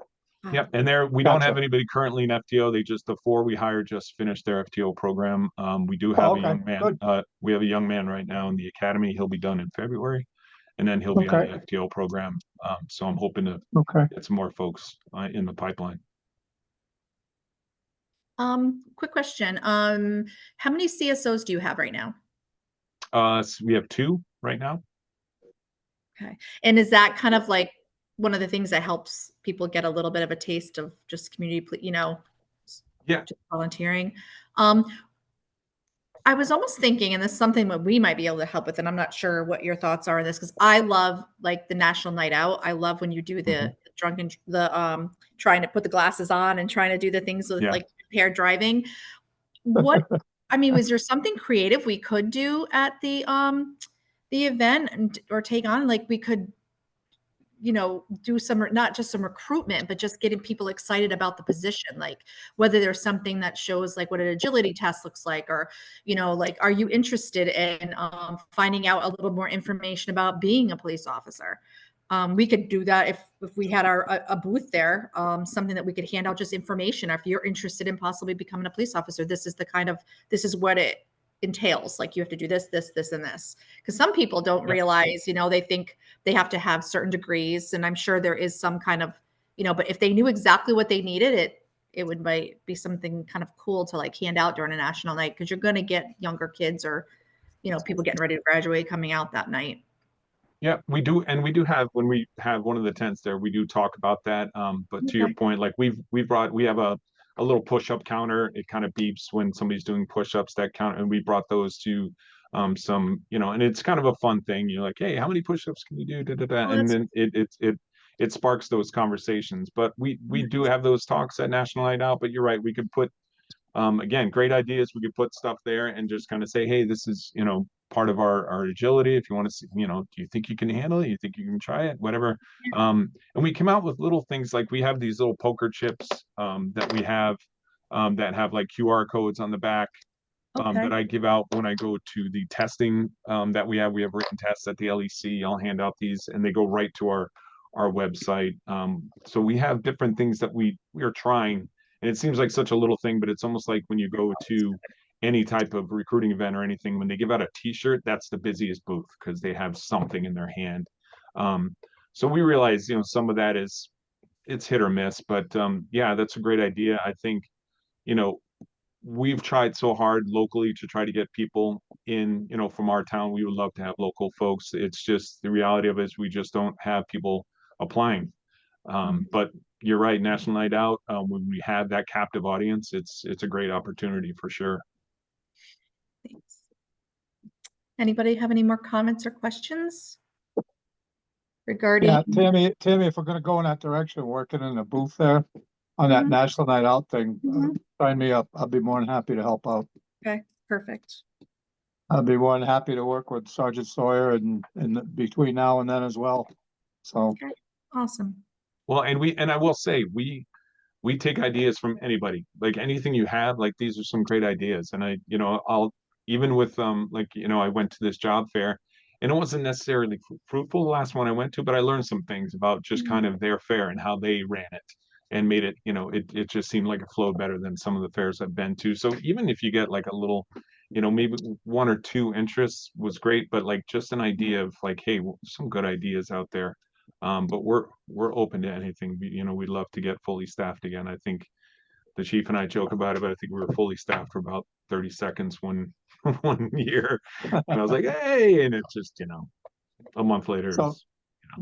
Yep. And we don't have Gotcha. anybody currently in FTO. The 4 we hired just finished their FTO program. We do have a okay, young man. good. We have a young man right now in the academy. He'll be done in February, and then he'll be on Okay. the FTO program. So I'm hoping to Okay. get some more folks in the pipeline. Quick question. How many CSOs do you have right now? So we have 2 right now. Okay. And is that kind of like one of the things that helps people get a little bit of a taste of just community, Yeah. just volunteering? I was almost thinking, and this is something that we might be able to help with, and I'm not sure what your thoughts are on this, because I love like the National Night Out. I love when you do the trying to put the glasses on and trying to do the things with like paired driving. What I mean, was there something creative we could do at the event or take on? Like we could, do some, not just some recruitment, but just getting people excited about the position. Like whether there's something that shows like what an agility test looks like, or, like, are you interested in finding out a little more information about being a police officer? We could do that if we had a booth there, something that we could hand out just information. If you're interested in possibly becoming a police officer, this is what it entails. Like you have to do this, this, this, and this. Because some people don't realize, they think they have to have certain degrees, and I'm sure there is some kind of, but if they knew exactly what they needed, it might be something kind of cool to like hand out during a national night, because you're going to get younger kids or, people getting ready to graduate coming out that night. Yeah, we do. And we do have, when we have one of the tents there, we do talk about that. But to your point, like we have a little push-up counter. It kind of beeps when somebody's doing push-ups, that count. And we brought those to some, and it's kind of a fun thing. You're like, hey, how many push-ups can you do? Da, da, da. Oh, and then it sparks those conversations. But we do have those talks at National Night Out. But you're right, we could put again, great ideas. We could put stuff there and just kind of say, hey, this is, part of our agility. If you want to see, do you think you can handle it? You think you can try it? Whatever. And we come out with little things like we have these little poker chips that we have that have like QR codes on the back that I give out when I go to the testing that we have. We have written tests at the LEC. I'll hand out these and they go right to our website. So we have different things that we are trying. And it seems like such a little thing, but it's almost like when you go to any type of recruiting event or anything, when they give out a t-shirt, that's the busiest booth because they have something in their hand. So we realize, some of that it's hit or miss, but yeah, that's a great idea. I think, we've tried so hard locally to try to get people in, from our town. We would love to have local folks. It's just the reality of it is we just don't have people applying. But you're right, National Night Out, when we have that captive audience, it's a great opportunity for sure. Thanks. Anybody have any more comments or questions regarding? Yeah, Tammy, if we're gonna go in that direction, working in a booth there on that National Night Out thing, sign me up. I'll be more than happy to help out. Okay, perfect. I'll be more than happy to work with Sergeant Sawyer and between now and then as well. So okay. Awesome. Well, and I will say we take ideas from anybody, like anything you have, like these are some great ideas. And I'll even with I went to this job fair and it wasn't necessarily fruitful, the last one I went to, but I learned some things about just kind of their fair and how they ran it and made it, it just seemed like it flowed better than some of the fairs I've been to. So even if you get like a little, maybe 1 or 2 interests was great, but like just an idea of like, hey, some good ideas out there. But we're open to anything. We'd love to get fully staffed again. I think the chief and I joke about it, but I think we were fully staffed for about 30 seconds one year. And I was like, hey, and it's just, a month later. So,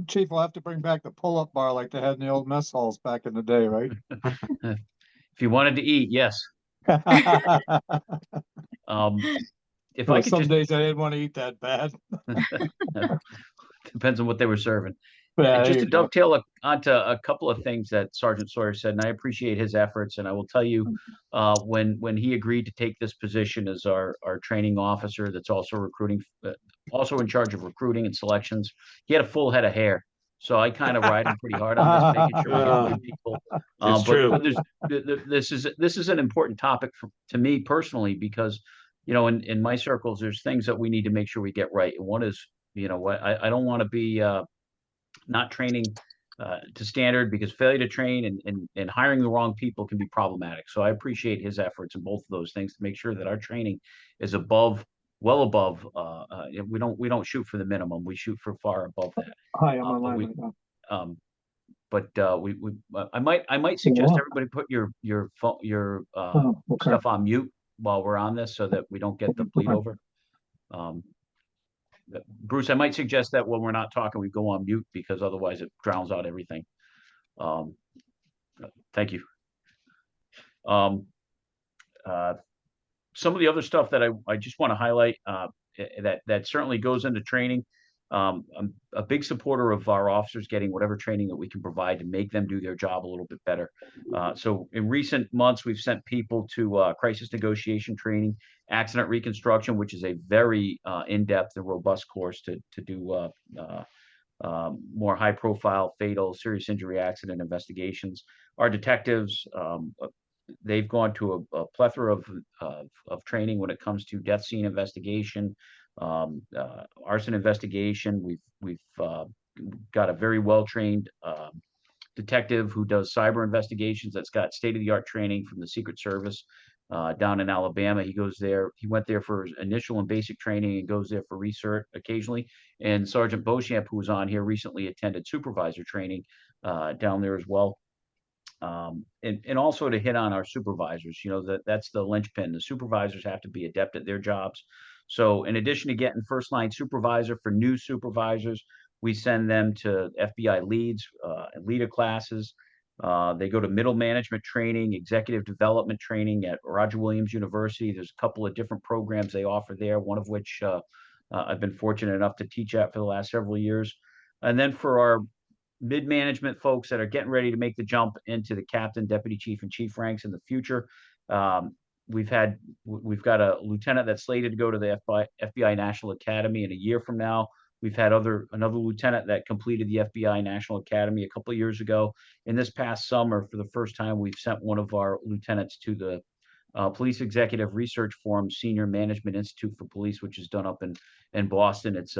Chief, we'll have to bring back the pull-up bar like they had in the old mess halls back in the day, right? If you wanted to eat, yes. if I could Some just, days I didn't want to eat that bad. depends on what they were serving. Yeah, And there just you to go. dovetail onto a couple of things that Sergeant Sawyer said, and I appreciate his efforts. And I will tell you, when he agreed to take this position as our training officer, that's also recruiting, also in charge of recruiting and selections, he had a full head of hair. So I kind of ride him pretty hard on this, making sure we get good people. It's true. But this is an important topic to me personally, because in my circles there's things that we need to make sure we get right. And one is, what I don't want to be not training to standard, because failure to train and hiring the wrong people can be problematic. So I appreciate his efforts in both of those things to make sure that our training is well above. We don't shoot for the minimum. We shoot for far above that. Hi, I'm online right now. I might suggest Yeah. everybody put your phone, Oh, okay. stuff on mute while we're on this, so that we don't get the bleed over. Bruce, I might suggest that when we're not talking, we go on mute, because otherwise it drowns out everything. Thank you. Some of the other stuff that I just want to highlight, that certainly goes into training. I'm a big supporter of our officers getting whatever training that we can provide to make them do their job a little bit better. So in recent months, we've sent people to crisis negotiation training, accident reconstruction, which is a very in-depth and robust course to do more high-profile, fatal, serious injury accident investigations. Our detectives, they've gone to a plethora of training when it comes to death scene investigation, arson investigation. We've got a very well-trained detective who does cyber investigations, that's got state-of-the-art training from the Secret Service down in Alabama. He went there for his initial and basic training, and goes there for research occasionally. And Sergeant Beauchamp, who was on here recently, attended supervisor training down there as well. And also to hit on our supervisors, that's the linchpin. The supervisors have to be adept at their jobs. So in addition to getting first line supervisor for new supervisors, we send them to FBI leads and leader classes. They go to middle management training, executive development training at Roger Williams University. There's a couple of different programs they offer there, one of which I've been fortunate enough to teach at for the last several years. And then for our mid-management folks that are getting ready to make the jump into the captain, deputy chief, and chief ranks in the future, we've got a lieutenant that's slated to go to the FBI National Academy in a year from now. We've had another lieutenant that completed the FBI National Academy a couple of years ago. In this past summer, for the first time, we've sent one of our lieutenants to the Police Executive Research Forum Senior Management Institute for Police, which is done up in Boston. It's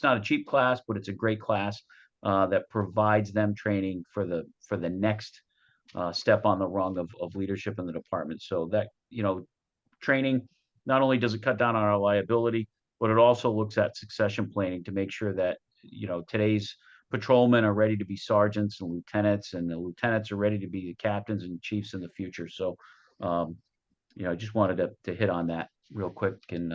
not a cheap class, but it's a great class that provides them training for the next step on the rung of leadership in the department. So that, training, not only does it cut down on our liability, but it also looks at succession planning to make sure that, today's patrolmen are ready to be sergeants and lieutenants, and the lieutenants are ready to be the captains and chiefs in the future. So, I just wanted to hit on that real quick, and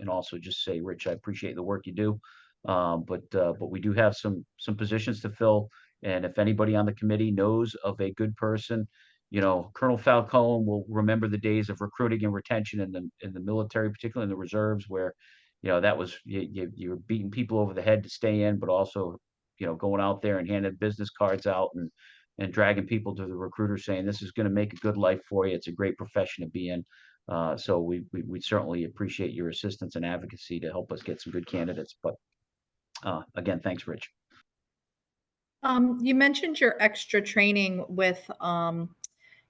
also just say, Rich, I appreciate the work you do. But we do have some positions to fill. And if anybody on the committee knows of a good person, Colonel Falcone will remember the days of recruiting and retention in the military, particularly in the reserves, where, that was, you were beating people over the head to stay in, but also, going out there and handing business cards out and dragging people to the recruiter saying, this is going to make a good life for you. It's a great profession to be in. So we certainly appreciate your assistance and advocacy to help us get some good candidates. But again, thanks, Rich. You mentioned your extra training with,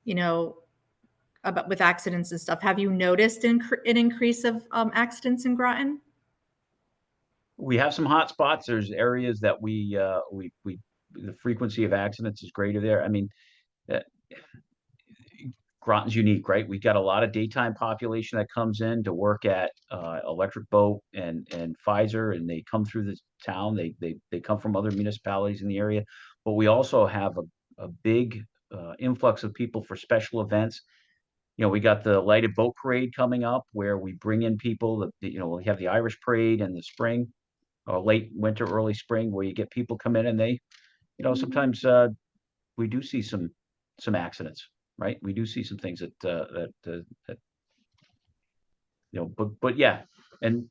with accidents and stuff. Have you noticed an increase of accidents in Groton? We have some hot spots. There's areas that the frequency of accidents is greater there. I mean, Groton's unique, right? We've got a lot of daytime population that comes in to work at Electric Boat and Pfizer, and they come through the town. They come from other municipalities in the area, but we also have a big influx of people for special events. We got the lighted boat parade coming up, where we bring in people that, we have the Irish parade in the spring, or late winter, early spring, where you get people come in, and they, sometimes we do see some accidents, right? We do see some things that but yeah, and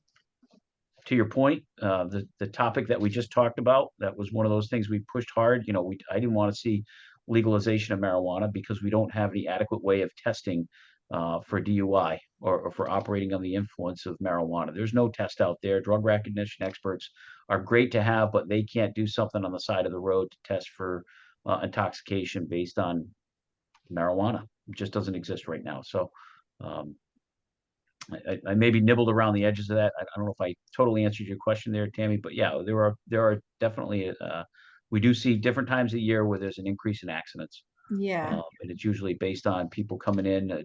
to your point, the topic that we just talked about, that was one of those things we pushed hard. I didn't want to see legalization of marijuana because we don't have the adequate way of testing for DUI or for operating on the influence of marijuana. There's no test out there. Drug recognition experts are great to have, but they can't do something on the side of the road to test for intoxication based on marijuana. It just doesn't exist right now. So I maybe nibbled around the edges of that. I don't know if I totally answered your question there, Tammy, but yeah, there are definitely we do see different times of the year where there's an increase in accidents. Yeah. And it's usually based on people coming in.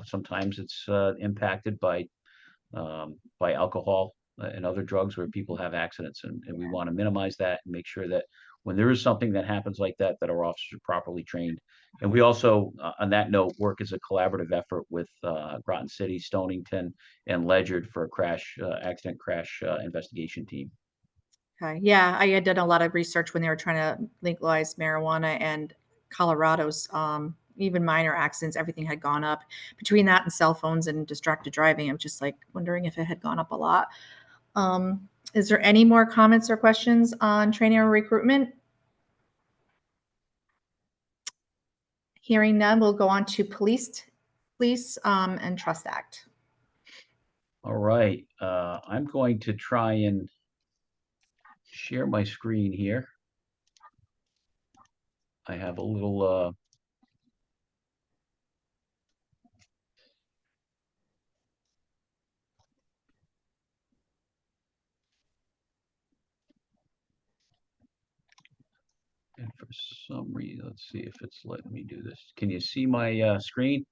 Sometimes it's impacted by alcohol and other drugs where people have accidents, and we want to minimize that and make sure that when there is something that happens like that, that our officers are properly trained. And we also, on that note, work as a collaborative effort with Groton City, Stonington, and Ledyard for a accident crash investigation team. Okay. Yeah, I had done a lot of research when they were trying to legalize marijuana, and Colorado's even minor accidents, everything had gone up. Between that and cell phones and distracted driving, I'm just like wondering if it had gone up a lot. Is there any more comments or questions on training or recruitment? Hearing none, we'll go on to police and Trust Act. All right, I'm going to try and share my screen here. I have a little and for some reason, let's see if it's letting me do this. Can you see my screen?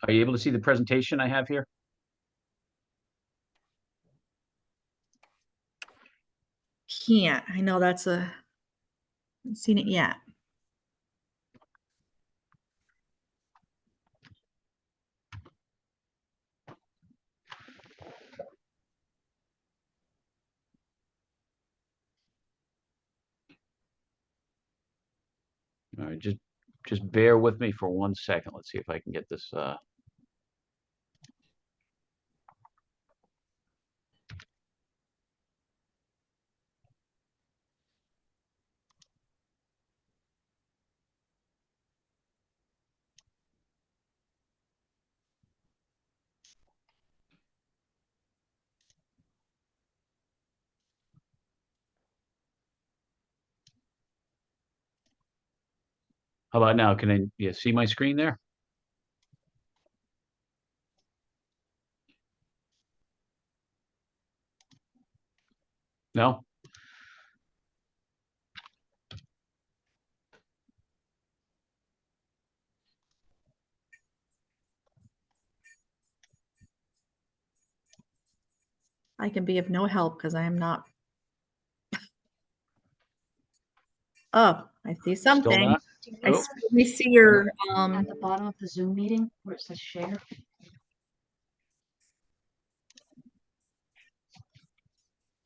Are you able to see the presentation I have here? Can't. I know that's haven't seen it yet. All right, just bear with me for 1 second. Let's see if I can get this. How about now? Can you see my screen there? No? I can be of no help because I am not. Oh, I see something. not? Oh. We see your At the bottom of the Zoom meeting where it says share.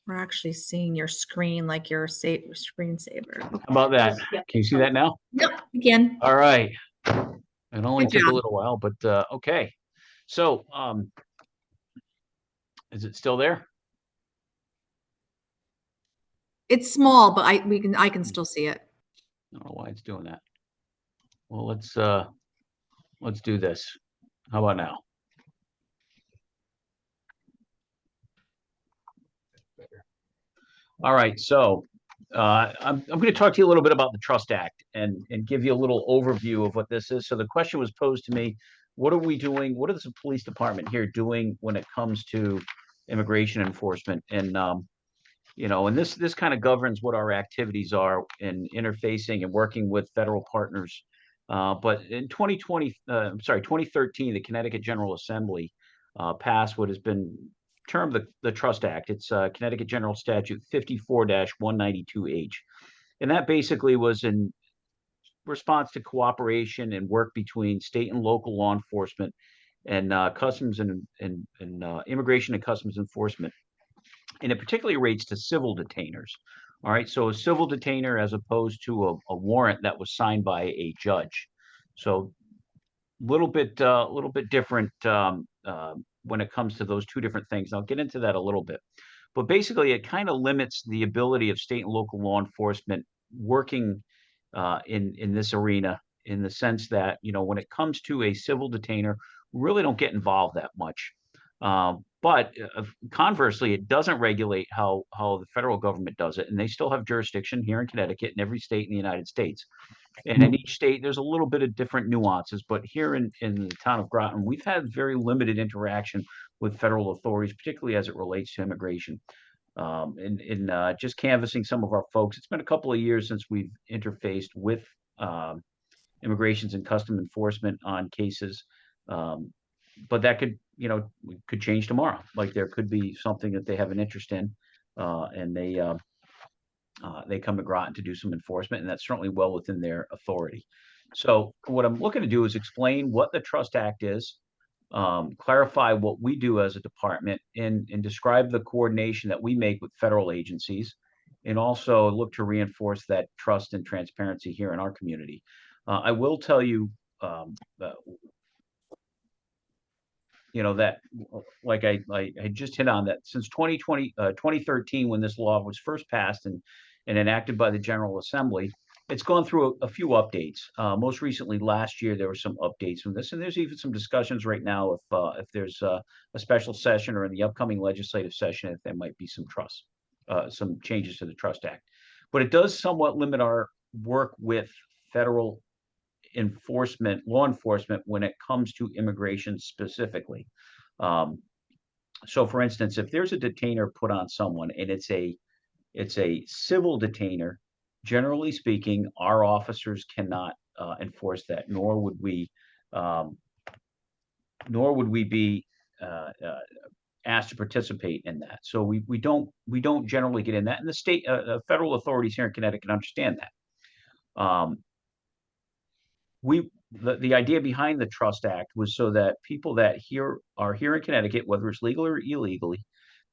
we're actually seeing your screen, like your screensaver. How about that? Can you see that now? Yep, again. All right. It only Good took a job. little while, but okay. So, is it still there? It's small, but I can still see it. I don't know why it's doing that. Well, let's do this. How about now? All right, so I'm going to talk to you a little bit about the Trust Act and give you a little overview of what this is. So the question was posed to me, what are we doing? What is the police department here doing when it comes to immigration enforcement? And and this kind of governs what our activities are in interfacing and working with federal partners. But in 2013, the Connecticut General Assembly passed what has been termed the Trust Act. It's Connecticut General Statute 54-192H. And that basically was in response to cooperation and work between state and local law enforcement and customs and immigration and customs enforcement and it particularly relates to civil detainers. All right, so a civil detainer as opposed to a warrant that was signed by a judge. So little bit different when it comes to those two different things. I'll get into that a little bit, but basically it kind of limits the ability of state and local law enforcement working in this arena, in the sense that, you know, when it comes to a civil detainer, we really don't get involved that much. But conversely, it doesn't regulate how the federal government does it, and they still have jurisdiction here in Connecticut and every state in the United States. And in each state, there's a little bit of different nuances, but here in the town of Groton, we've had very limited interaction with federal authorities, particularly as it relates to immigration. In just canvassing some of our folks, it's been a couple of years since we've interfaced with immigrations and custom enforcement on cases. But that could, you know, could change tomorrow. Like there could be something that they have an interest in, and they come to Groton to do some enforcement, and that's certainly well within their authority. So what I'm looking to do is explain what the Trust Act is, clarify what we do as a department, and describe the coordination that we make with federal agencies, and also look to reinforce that trust and transparency here in our community. I will tell you, you know, that like I just hit on that since 2013, when this law was first passed and enacted by the General Assembly, it's gone through a few updates. Most recently, last year, there were some updates from this, and there's even some discussions right now if there's a special session or in the upcoming legislative session, if there might be some changes to the Trust Act. But it does somewhat limit our work with federal law enforcement, when it comes to immigration specifically. So for instance, if there's a detainer put on someone and it's a civil detainer, generally speaking, our officers cannot enforce that, nor would we be asked to participate in that. So we don't generally get in that, and the state federal authorities here in Connecticut understand that. The idea behind the Trust Act was so that people that are here in Connecticut, whether it's legal or illegally,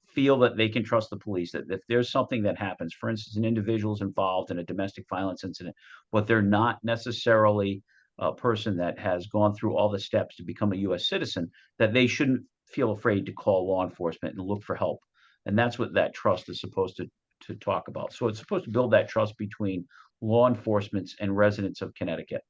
feel that they can trust the police, that if there's something that happens, for instance, an individual is involved in a domestic violence incident, but they're not necessarily a person that has gone through all the steps to become a U.S. citizen, that they shouldn't feel afraid to call law enforcement and look for help. And that's what that trust is supposed to talk about. So it's supposed to build that trust between law enforcement and residents of Connecticut.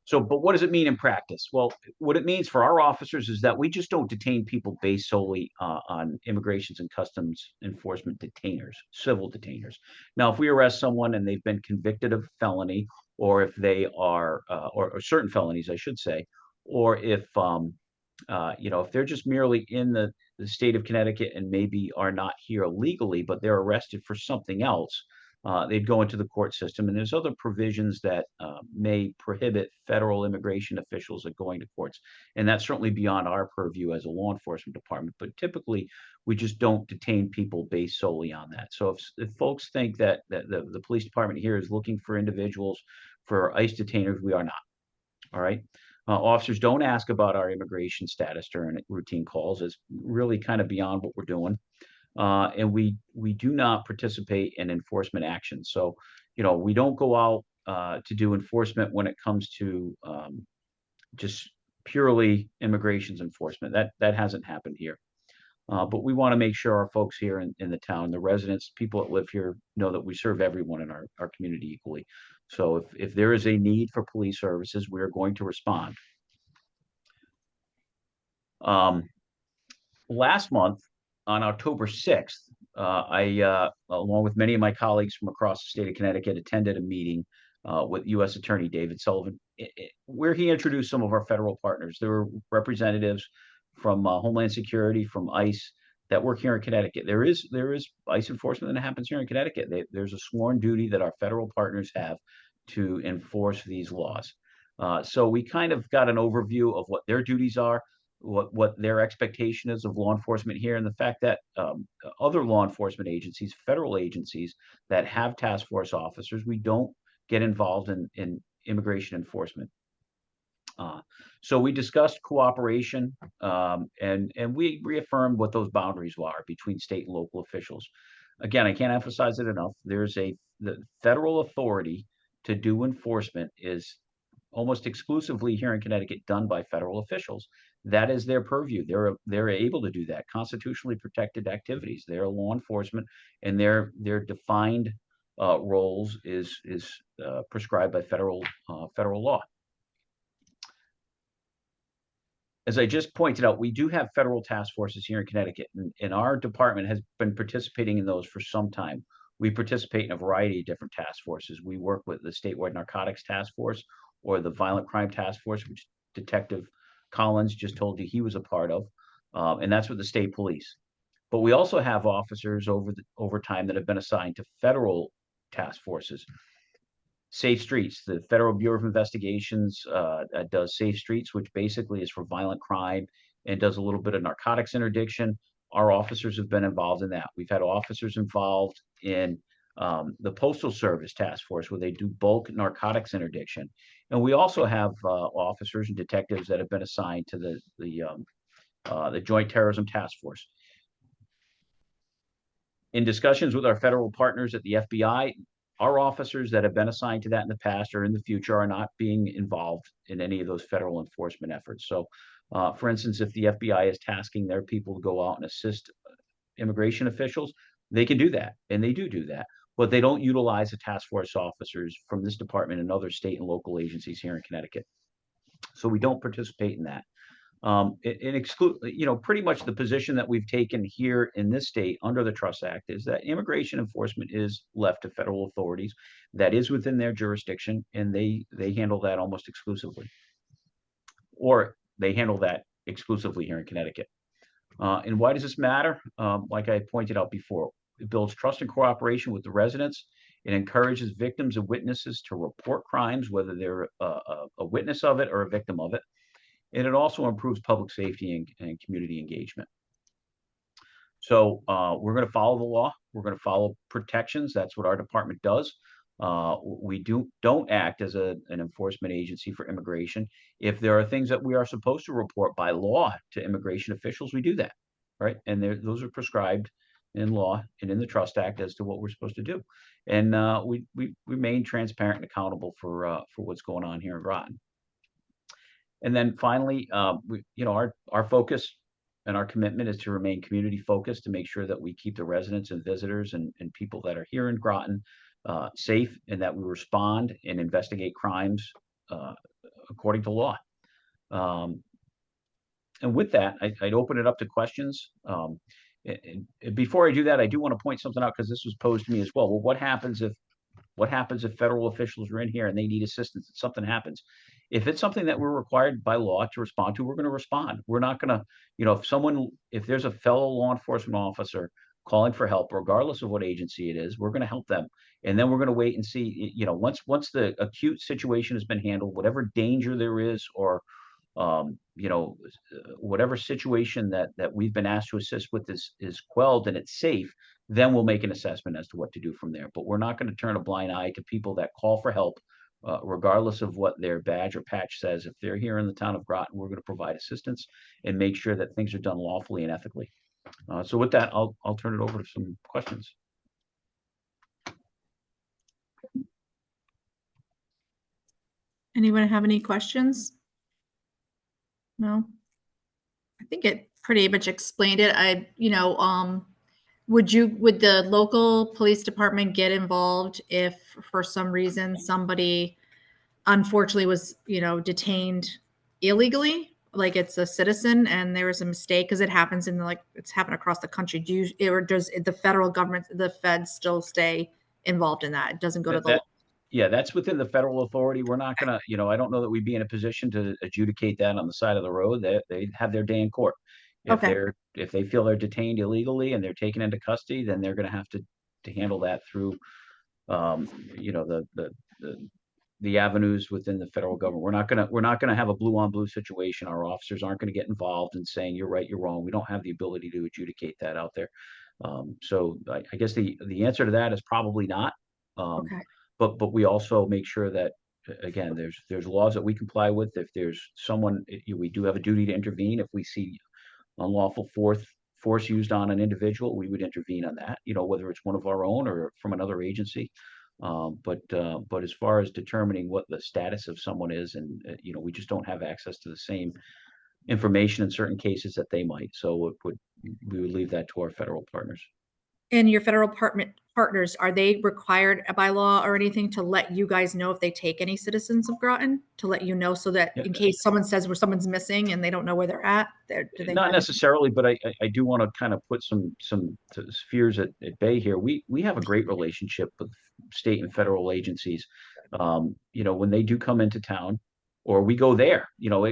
So, but what does it mean in practice? Well, what it means for our officers is that we just don't detain people based solely on immigrations and customs enforcement detainers, civil detainers. Now, if we arrest someone and they've been convicted of felony, or if they are, or certain felonies, I should say, or if, you know, if they're just merely in the state of Connecticut and maybe are not here illegally, but they're arrested for something else, they'd go into the court system. And there's other provisions that may prohibit federal immigration officials of going to courts. And that's certainly beyond our purview as a law enforcement department. But typically, we just don't detain people based solely on that. So if folks think that the police department here is looking for individuals for ICE detainers, we are not. All right. Officers don't ask about our immigration status during routine calls. It's really kind of beyond what we're doing. And we do not participate in enforcement actions. So, you know, we don't go out to do enforcement when it comes to just purely immigrations enforcement. That hasn't happened here. But we want to make sure our folks here in the town, the residents, people that live here, know that we serve everyone in our community equally. So if there is a need for police services, we are going to respond. Last month, on October 6th, I, along with many of my colleagues from across the state of Connecticut, attended a meeting with U.S. Attorney David Sullivan, where he introduced some of our federal partners. There were representatives from Homeland Security, from ICE, that work here in Connecticut. There is ICE enforcement that happens here in Connecticut. There's a sworn duty that our federal partners have to enforce these laws. So we kind of got an overview of what their duties are, what their expectation is of law enforcement here, and the fact that other law enforcement agencies, federal agencies that have task force officers, we don't get involved in immigration enforcement. So we discussed cooperation, and we reaffirmed what those boundaries are between state and local officials. Again, I can't emphasize it enough. The federal authority to do enforcement is almost exclusively here in Connecticut done by federal officials. That is their purview. They're able to do that. Constitutionally protected activities. They're law enforcement, and their defined roles is prescribed by federal law. As I just pointed out, we do have federal task forces here in Connecticut, and our department has been participating in those for some time. We participate in a variety of different task forces. We work with the statewide narcotics task force or the violent crime task force, which Detective Collins just told you he was a part of, and that's with the state police. But we also have officers over time that have been assigned to federal task forces. Safe Streets, the Federal Bureau of Investigations does Safe Streets, which basically is for violent crime and does a little bit of narcotics interdiction. Our officers have been involved in that. We've had officers involved in the Postal Service Task Force, where they do bulk narcotics interdiction. And we also have officers and detectives that have been assigned to the Joint Terrorism Task Force. In discussions with our federal partners at the FBI, our officers that have been assigned to that in the past or in the future are not being involved in any of those federal enforcement efforts. So, for instance, if the FBI is tasking their people to go out and assist immigration officials, they can do that, and they do that. But they don't utilize the task force officers from this department and other state and local agencies here in Connecticut. So we don't participate in that. Pretty much the position that we've taken here in this state under the Trust Act is that immigration enforcement is left to federal authorities. That is within their jurisdiction, and they handle that almost exclusively, or they handle that exclusively here in Connecticut. And why does this matter? Like I pointed out before, it builds trust and cooperation with the residents. It encourages victims and witnesses to report crimes, whether they're a witness of it or a victim of it. And it also improves public safety and community engagement. So we're going to follow the law. We're going to follow protections. That's what our department does. We don't act as an enforcement agency for immigration. If there are things that we are supposed to report by law to immigration officials, we do that, right? And those are prescribed in law and in the Trust Act as to what we're supposed to do. And we remain transparent and accountable for what's going on here in Groton. And then finally, our focus and our commitment is to remain community focused, to make sure that we keep the residents and visitors and people that are here in Groton safe, and that we respond and investigate crimes according to law. And with that, I'd open it up to questions. And before I do that, I do want to point something out, because this was posed to me as well. Well, what happens if federal officials are in here and they need assistance and something happens? If it's something that we're required by law to respond to, we're going to respond. We're not going to, if there's a fellow law enforcement officer calling for help, regardless of what agency it is, we're going to help them. And then we're going to wait and see, once the acute situation has been handled, whatever danger there is, or whatever situation that we've been asked to assist with is quelled and it's safe, then we'll make an assessment as to what to do from there. But we're not going to turn a blind eye to people that call for help, regardless of what their badge or patch says. If they're here in the town of Groton, we're going to provide assistance and make sure that things are done lawfully and ethically. So with that, I'll turn it over to some questions. Anyone have any questions? No? I think it pretty much explained it. Would the local police department get involved if for some reason somebody unfortunately was, detained illegally, like it's a citizen and there was a mistake? Because it happens it's happened across the country. Or does the federal government, the feds, still stay involved in that? It doesn't go to the Yeah, that's within the federal authority. We're not going to, I don't know that we'd be in a position to adjudicate that on the side of the road. They have their day in court. If they feel they're detained illegally and they're taken into custody, then they're going to have to handle that through, the avenues within the federal government. We're not going to have a blue on blue situation. Our officers aren't going to get involved in saying you're right, you're wrong. We don't have the ability to adjudicate that out there. So I guess the answer to that is probably not. But we also make sure that again, there's laws that we comply with. If there's someone, we do have a duty to intervene. If we see unlawful force used on an individual, we would intervene on that, whether it's one of our own or from another agency. But as far as determining what the status of someone is, and we just don't have access to the same information in certain cases that they might. So we would leave that to our federal partners. And your federal partners, are they required by law or anything to let you guys know if they take any citizens of Groton, to let you know, so that in case someone says where someone's missing and they don't know where they're at, do they Not necessarily, but I do want to kind of put some fears at bay here. We have a great relationship with state and federal agencies. When they do come into town, or we go there,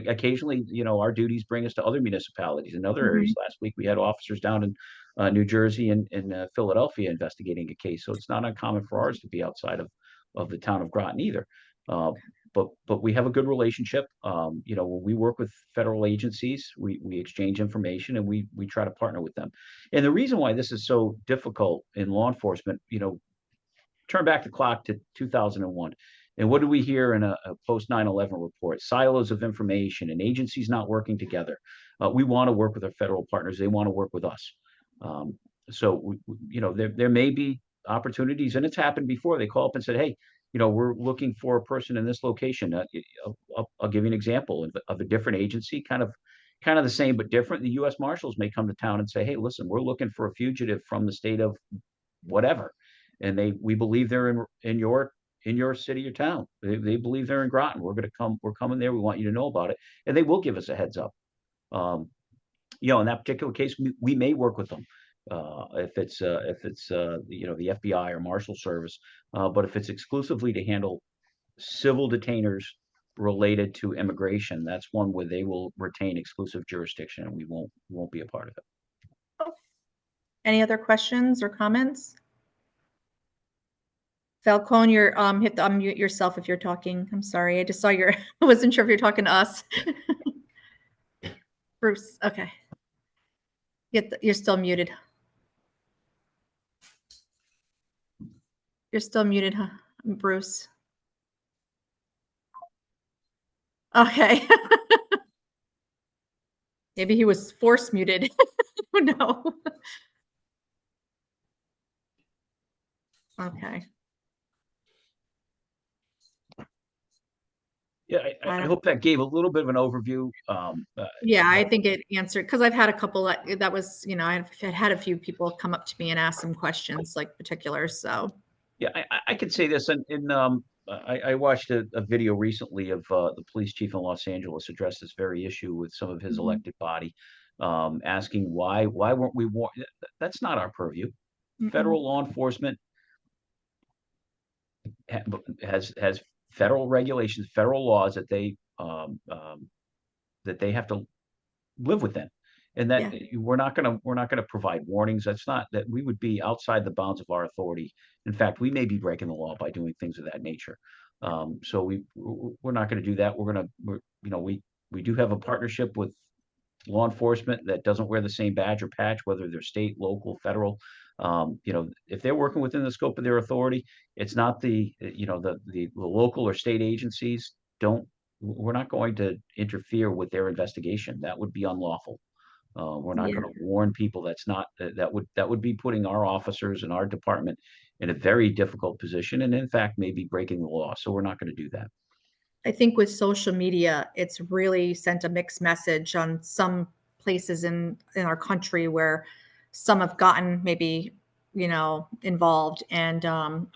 occasionally, our duties bring us to other municipalities and other areas. Last week, we had officers down in New Jersey and Philadelphia investigating a case. So it's not uncommon for ours to be outside of the town of Groton either. But we have a good relationship. When we work with federal agencies, we exchange information, and we try to partner with them. And the reason why this is so difficult in law enforcement, turn back the clock to 2001. And what do we hear in a post 9/11 report? Silos of information and agencies not working together. We want to work with our federal partners. They want to work with us. So there may be opportunities, and it's happened before. They call up and said, "Hey, we're looking for a person in this location." I'll give you an example of a different agency, kind of the same but different. The U.S. Marshals may come to town and say, "Hey, listen, we're looking for a fugitive from the state of whatever, and we believe they're in your city or town. They believe they're in Groton. We're coming there. We want you to know about it," and they will give us a heads up. In that particular case, we may work with them. If it's the FBI or Marshal Service, but if it's exclusively to handle civil detainers related to immigration, that's one where they will retain exclusive jurisdiction, and we won't be a part of it. Any other questions or comments? Falcone, you're hit the unmute yourself if you're talking. I'm sorry, I just saw I wasn't sure if you're talking to us. Bruce, okay. You're still muted. You're still muted, huh, Bruce? Okay. Maybe he was force muted. Oh, no. Okay. Yeah, I hope that gave a little bit of an overview. Yeah, I think it answered, because I've had a couple that was, I've had a few people come up to me and ask some questions, like particulars. So yeah, I could say this, and I watched a video recently of the police chief in Los Angeles address this very issue with some of his elected body, asking why weren't we warned? That's not our purview. Federal law enforcement has federal regulations, federal laws that they have to live within, and that we're not going to provide warnings. That's not that we would be outside the bounds of our authority. In fact, we may be breaking the law by doing things of that nature. So we're not going to do that. We do have a partnership with law enforcement that doesn't wear the same badge or patch, whether they're state, local, federal. If they're working within the scope of their authority, it's not the local or state agencies we're not going to interfere with their investigation. That would be unlawful. We're not going to warn people. That would be putting our officers and our department in a very difficult position, and in fact, maybe breaking the law. So we're not going to do that. I think with social media, it's really sent a mixed message on some places in our country where some have gotten maybe, involved and,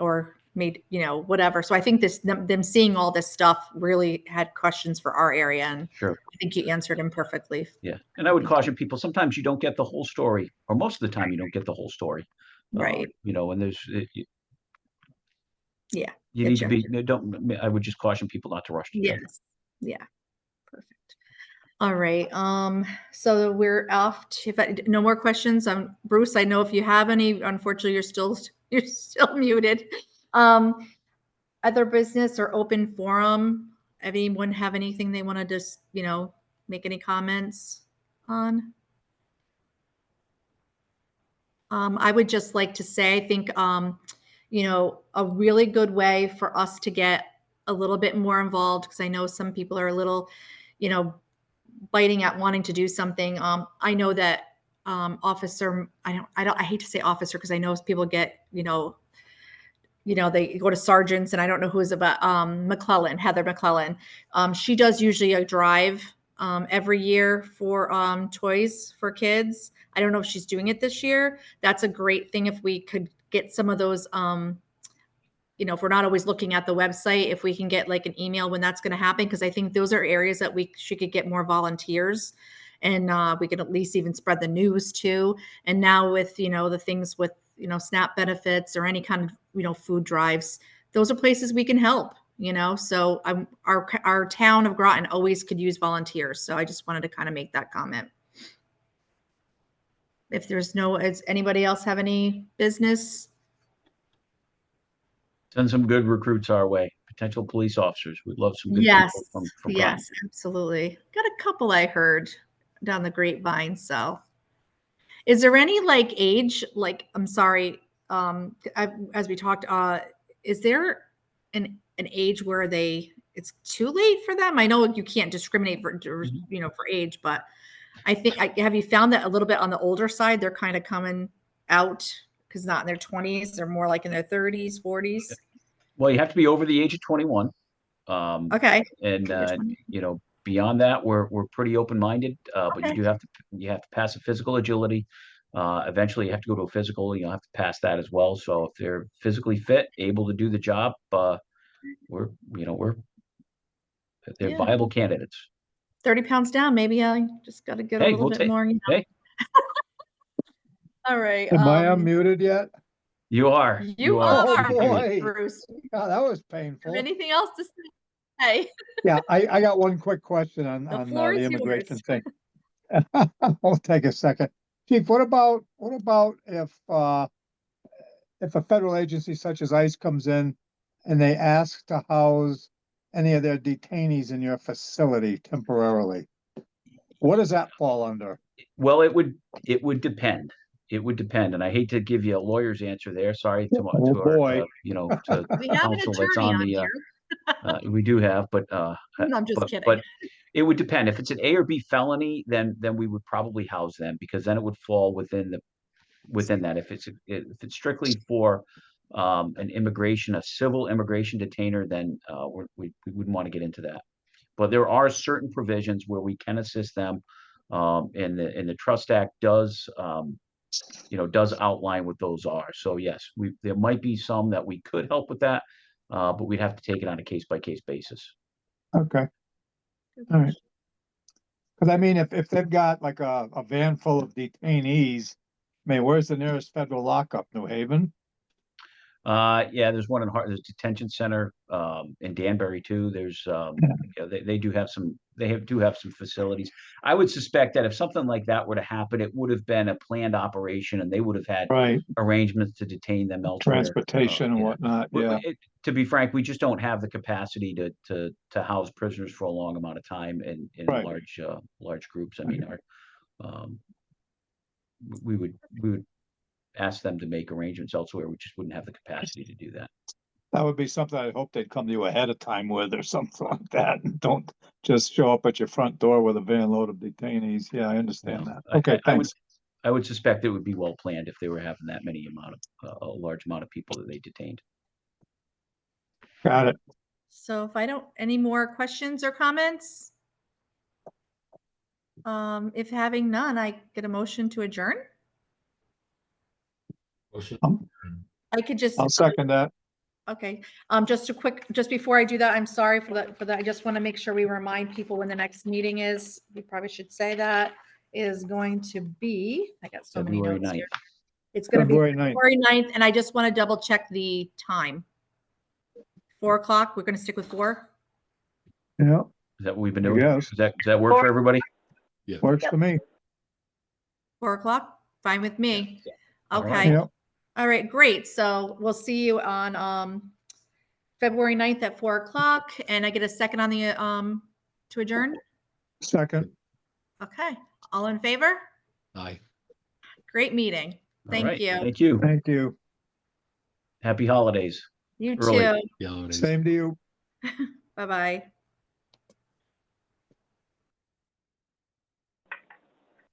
or made, whatever. So I think them seeing all this stuff really had questions for our area. And sure, I think you answered them perfectly. Yeah. And I would caution people, sometimes you don't get the whole story, or most of the time you don't get the whole story. Right. And there's, yeah. You need to be, I would just caution people not to rush to judgment. Yes. Yeah. Perfect. All right. So we're off. No more questions. Bruce, I know if you have any, unfortunately, you're still muted. Other business or open forum. Anyone have anything they want to just, make any comments on? I would just like to say, I think, a really good way for us to get a little bit more involved, because I know some people are a little, you know, biting at wanting to do something. I know that officer, I hate to say officer, because I know people get, they go to sergeants, and I don't know who's about, Heather McClellan. She does usually a drive every year for toys for kids. I don't know if she's doing it this year. That's a great thing if we could get some of those, if we're not always looking at the website, if we can get like an email when that's going to happen, because I think those are areas that she could get more volunteers, and we could at least even spread the news too. And now with, the things with, SNAP benefits or any kind of, food drives, those are places we can help, so our town of Groton always could use volunteers. So I just wanted to kind of make that comment. If there's does anybody else have any business? Send some good recruits our way, potential police officers. We'd love some good Yes, people from Groton. yes, absolutely. Got a couple I heard down the grapevine. So is there any like age, like, I'm sorry, as we talked, is there an age where it's too late for them? I know you can't discriminate for, for age, but I think, have you found that a little bit on the older side, they're kind of coming out, because not in their 20s, they're more like in their 30s, 40s? Well, you have to be over the age of 21. Okay. And, beyond that, we're pretty open-minded, but Okay. you have to pass a physical agility. Eventually you have to go to a physical, you'll have to pass that as well. So if they're physically fit, able to do the job, they're Yeah. viable candidates. 30 pounds down, maybe I just got to get a little bit more. Hey, All right. Am I unmuted yet? you are. You are, Oh, boy. Bruce. God, that was painful. Anything else to say? Yeah, I got one quick question on The the floor is immigration yours. thing. I'll take a second. Chief, what about if a federal agency such as ICE comes in and they ask to house any of their detainees in your facility temporarily? What does that fall under? Well, it would depend. It would depend, and I hate to give you a lawyer's answer there. Sorry to Oh, our, boy. to We have an counsel that's attorney on on the. here. We do have, but No, I'm just kidding. But it would depend. If it's an A or B felony, then we would probably house them, because then it would fall within that. If it's strictly for a civil immigration detainer, then we wouldn't want to get into that. But there are certain provisions where we can assist them, and the Trust Act does outline what those are. So yes, there might be some that we could help with that, but we'd have to take it on a case-by-case basis. Okay. All right. Because I mean, if they've got like a van full of detainees, I mean, where's the nearest federal lockup? New Haven? Yeah, there's one there's a detention center in Danbury too. There's they do have some facilities. I would suspect that if something like that were to happen, it would have been a planned operation, and they would have had arrangements to detain them elsewhere. Transportation and whatnot. Yeah. To be frank, we just don't have the capacity to house prisoners for a long amount of time in large groups. I mean, we would ask them to make arrangements elsewhere. We just wouldn't have the capacity to do that. That would be something I hope they'd come to you ahead of time with, or something like that, and don't just show up at your front door with a van load of detainees. Yeah, I understand that. Okay, thanks. I would suspect it would be well planned if they were having that a large amount of people that they detained. Got it. So if I don't, any more questions or comments? If having none, I get a motion to adjourn. I could just. I'll second that. Okay. Just before I do that, I'm sorry for that. I just want to make sure we remind people when the next meeting is. We probably should say that is going to be, I got so many notes here. It's going to be February 9th. And I just want to double check the time. 4 o'clock. We're going to stick with 4. Yeah. Is that what we've been doing? Yes. Does that work for everybody? Yeah. Works for me. 4 o'clock. Fine with me. Yeah. Okay. Yep. All right, great. So we'll see you on February 9th at 4 o'clock. And I get a second on the to adjourn? Second. Okay. All in favor? Aye. Great meeting. Thank you. Thank you. Thank you. Happy holidays. You Early. too. Yeah, it is. Same to you. Bye-bye.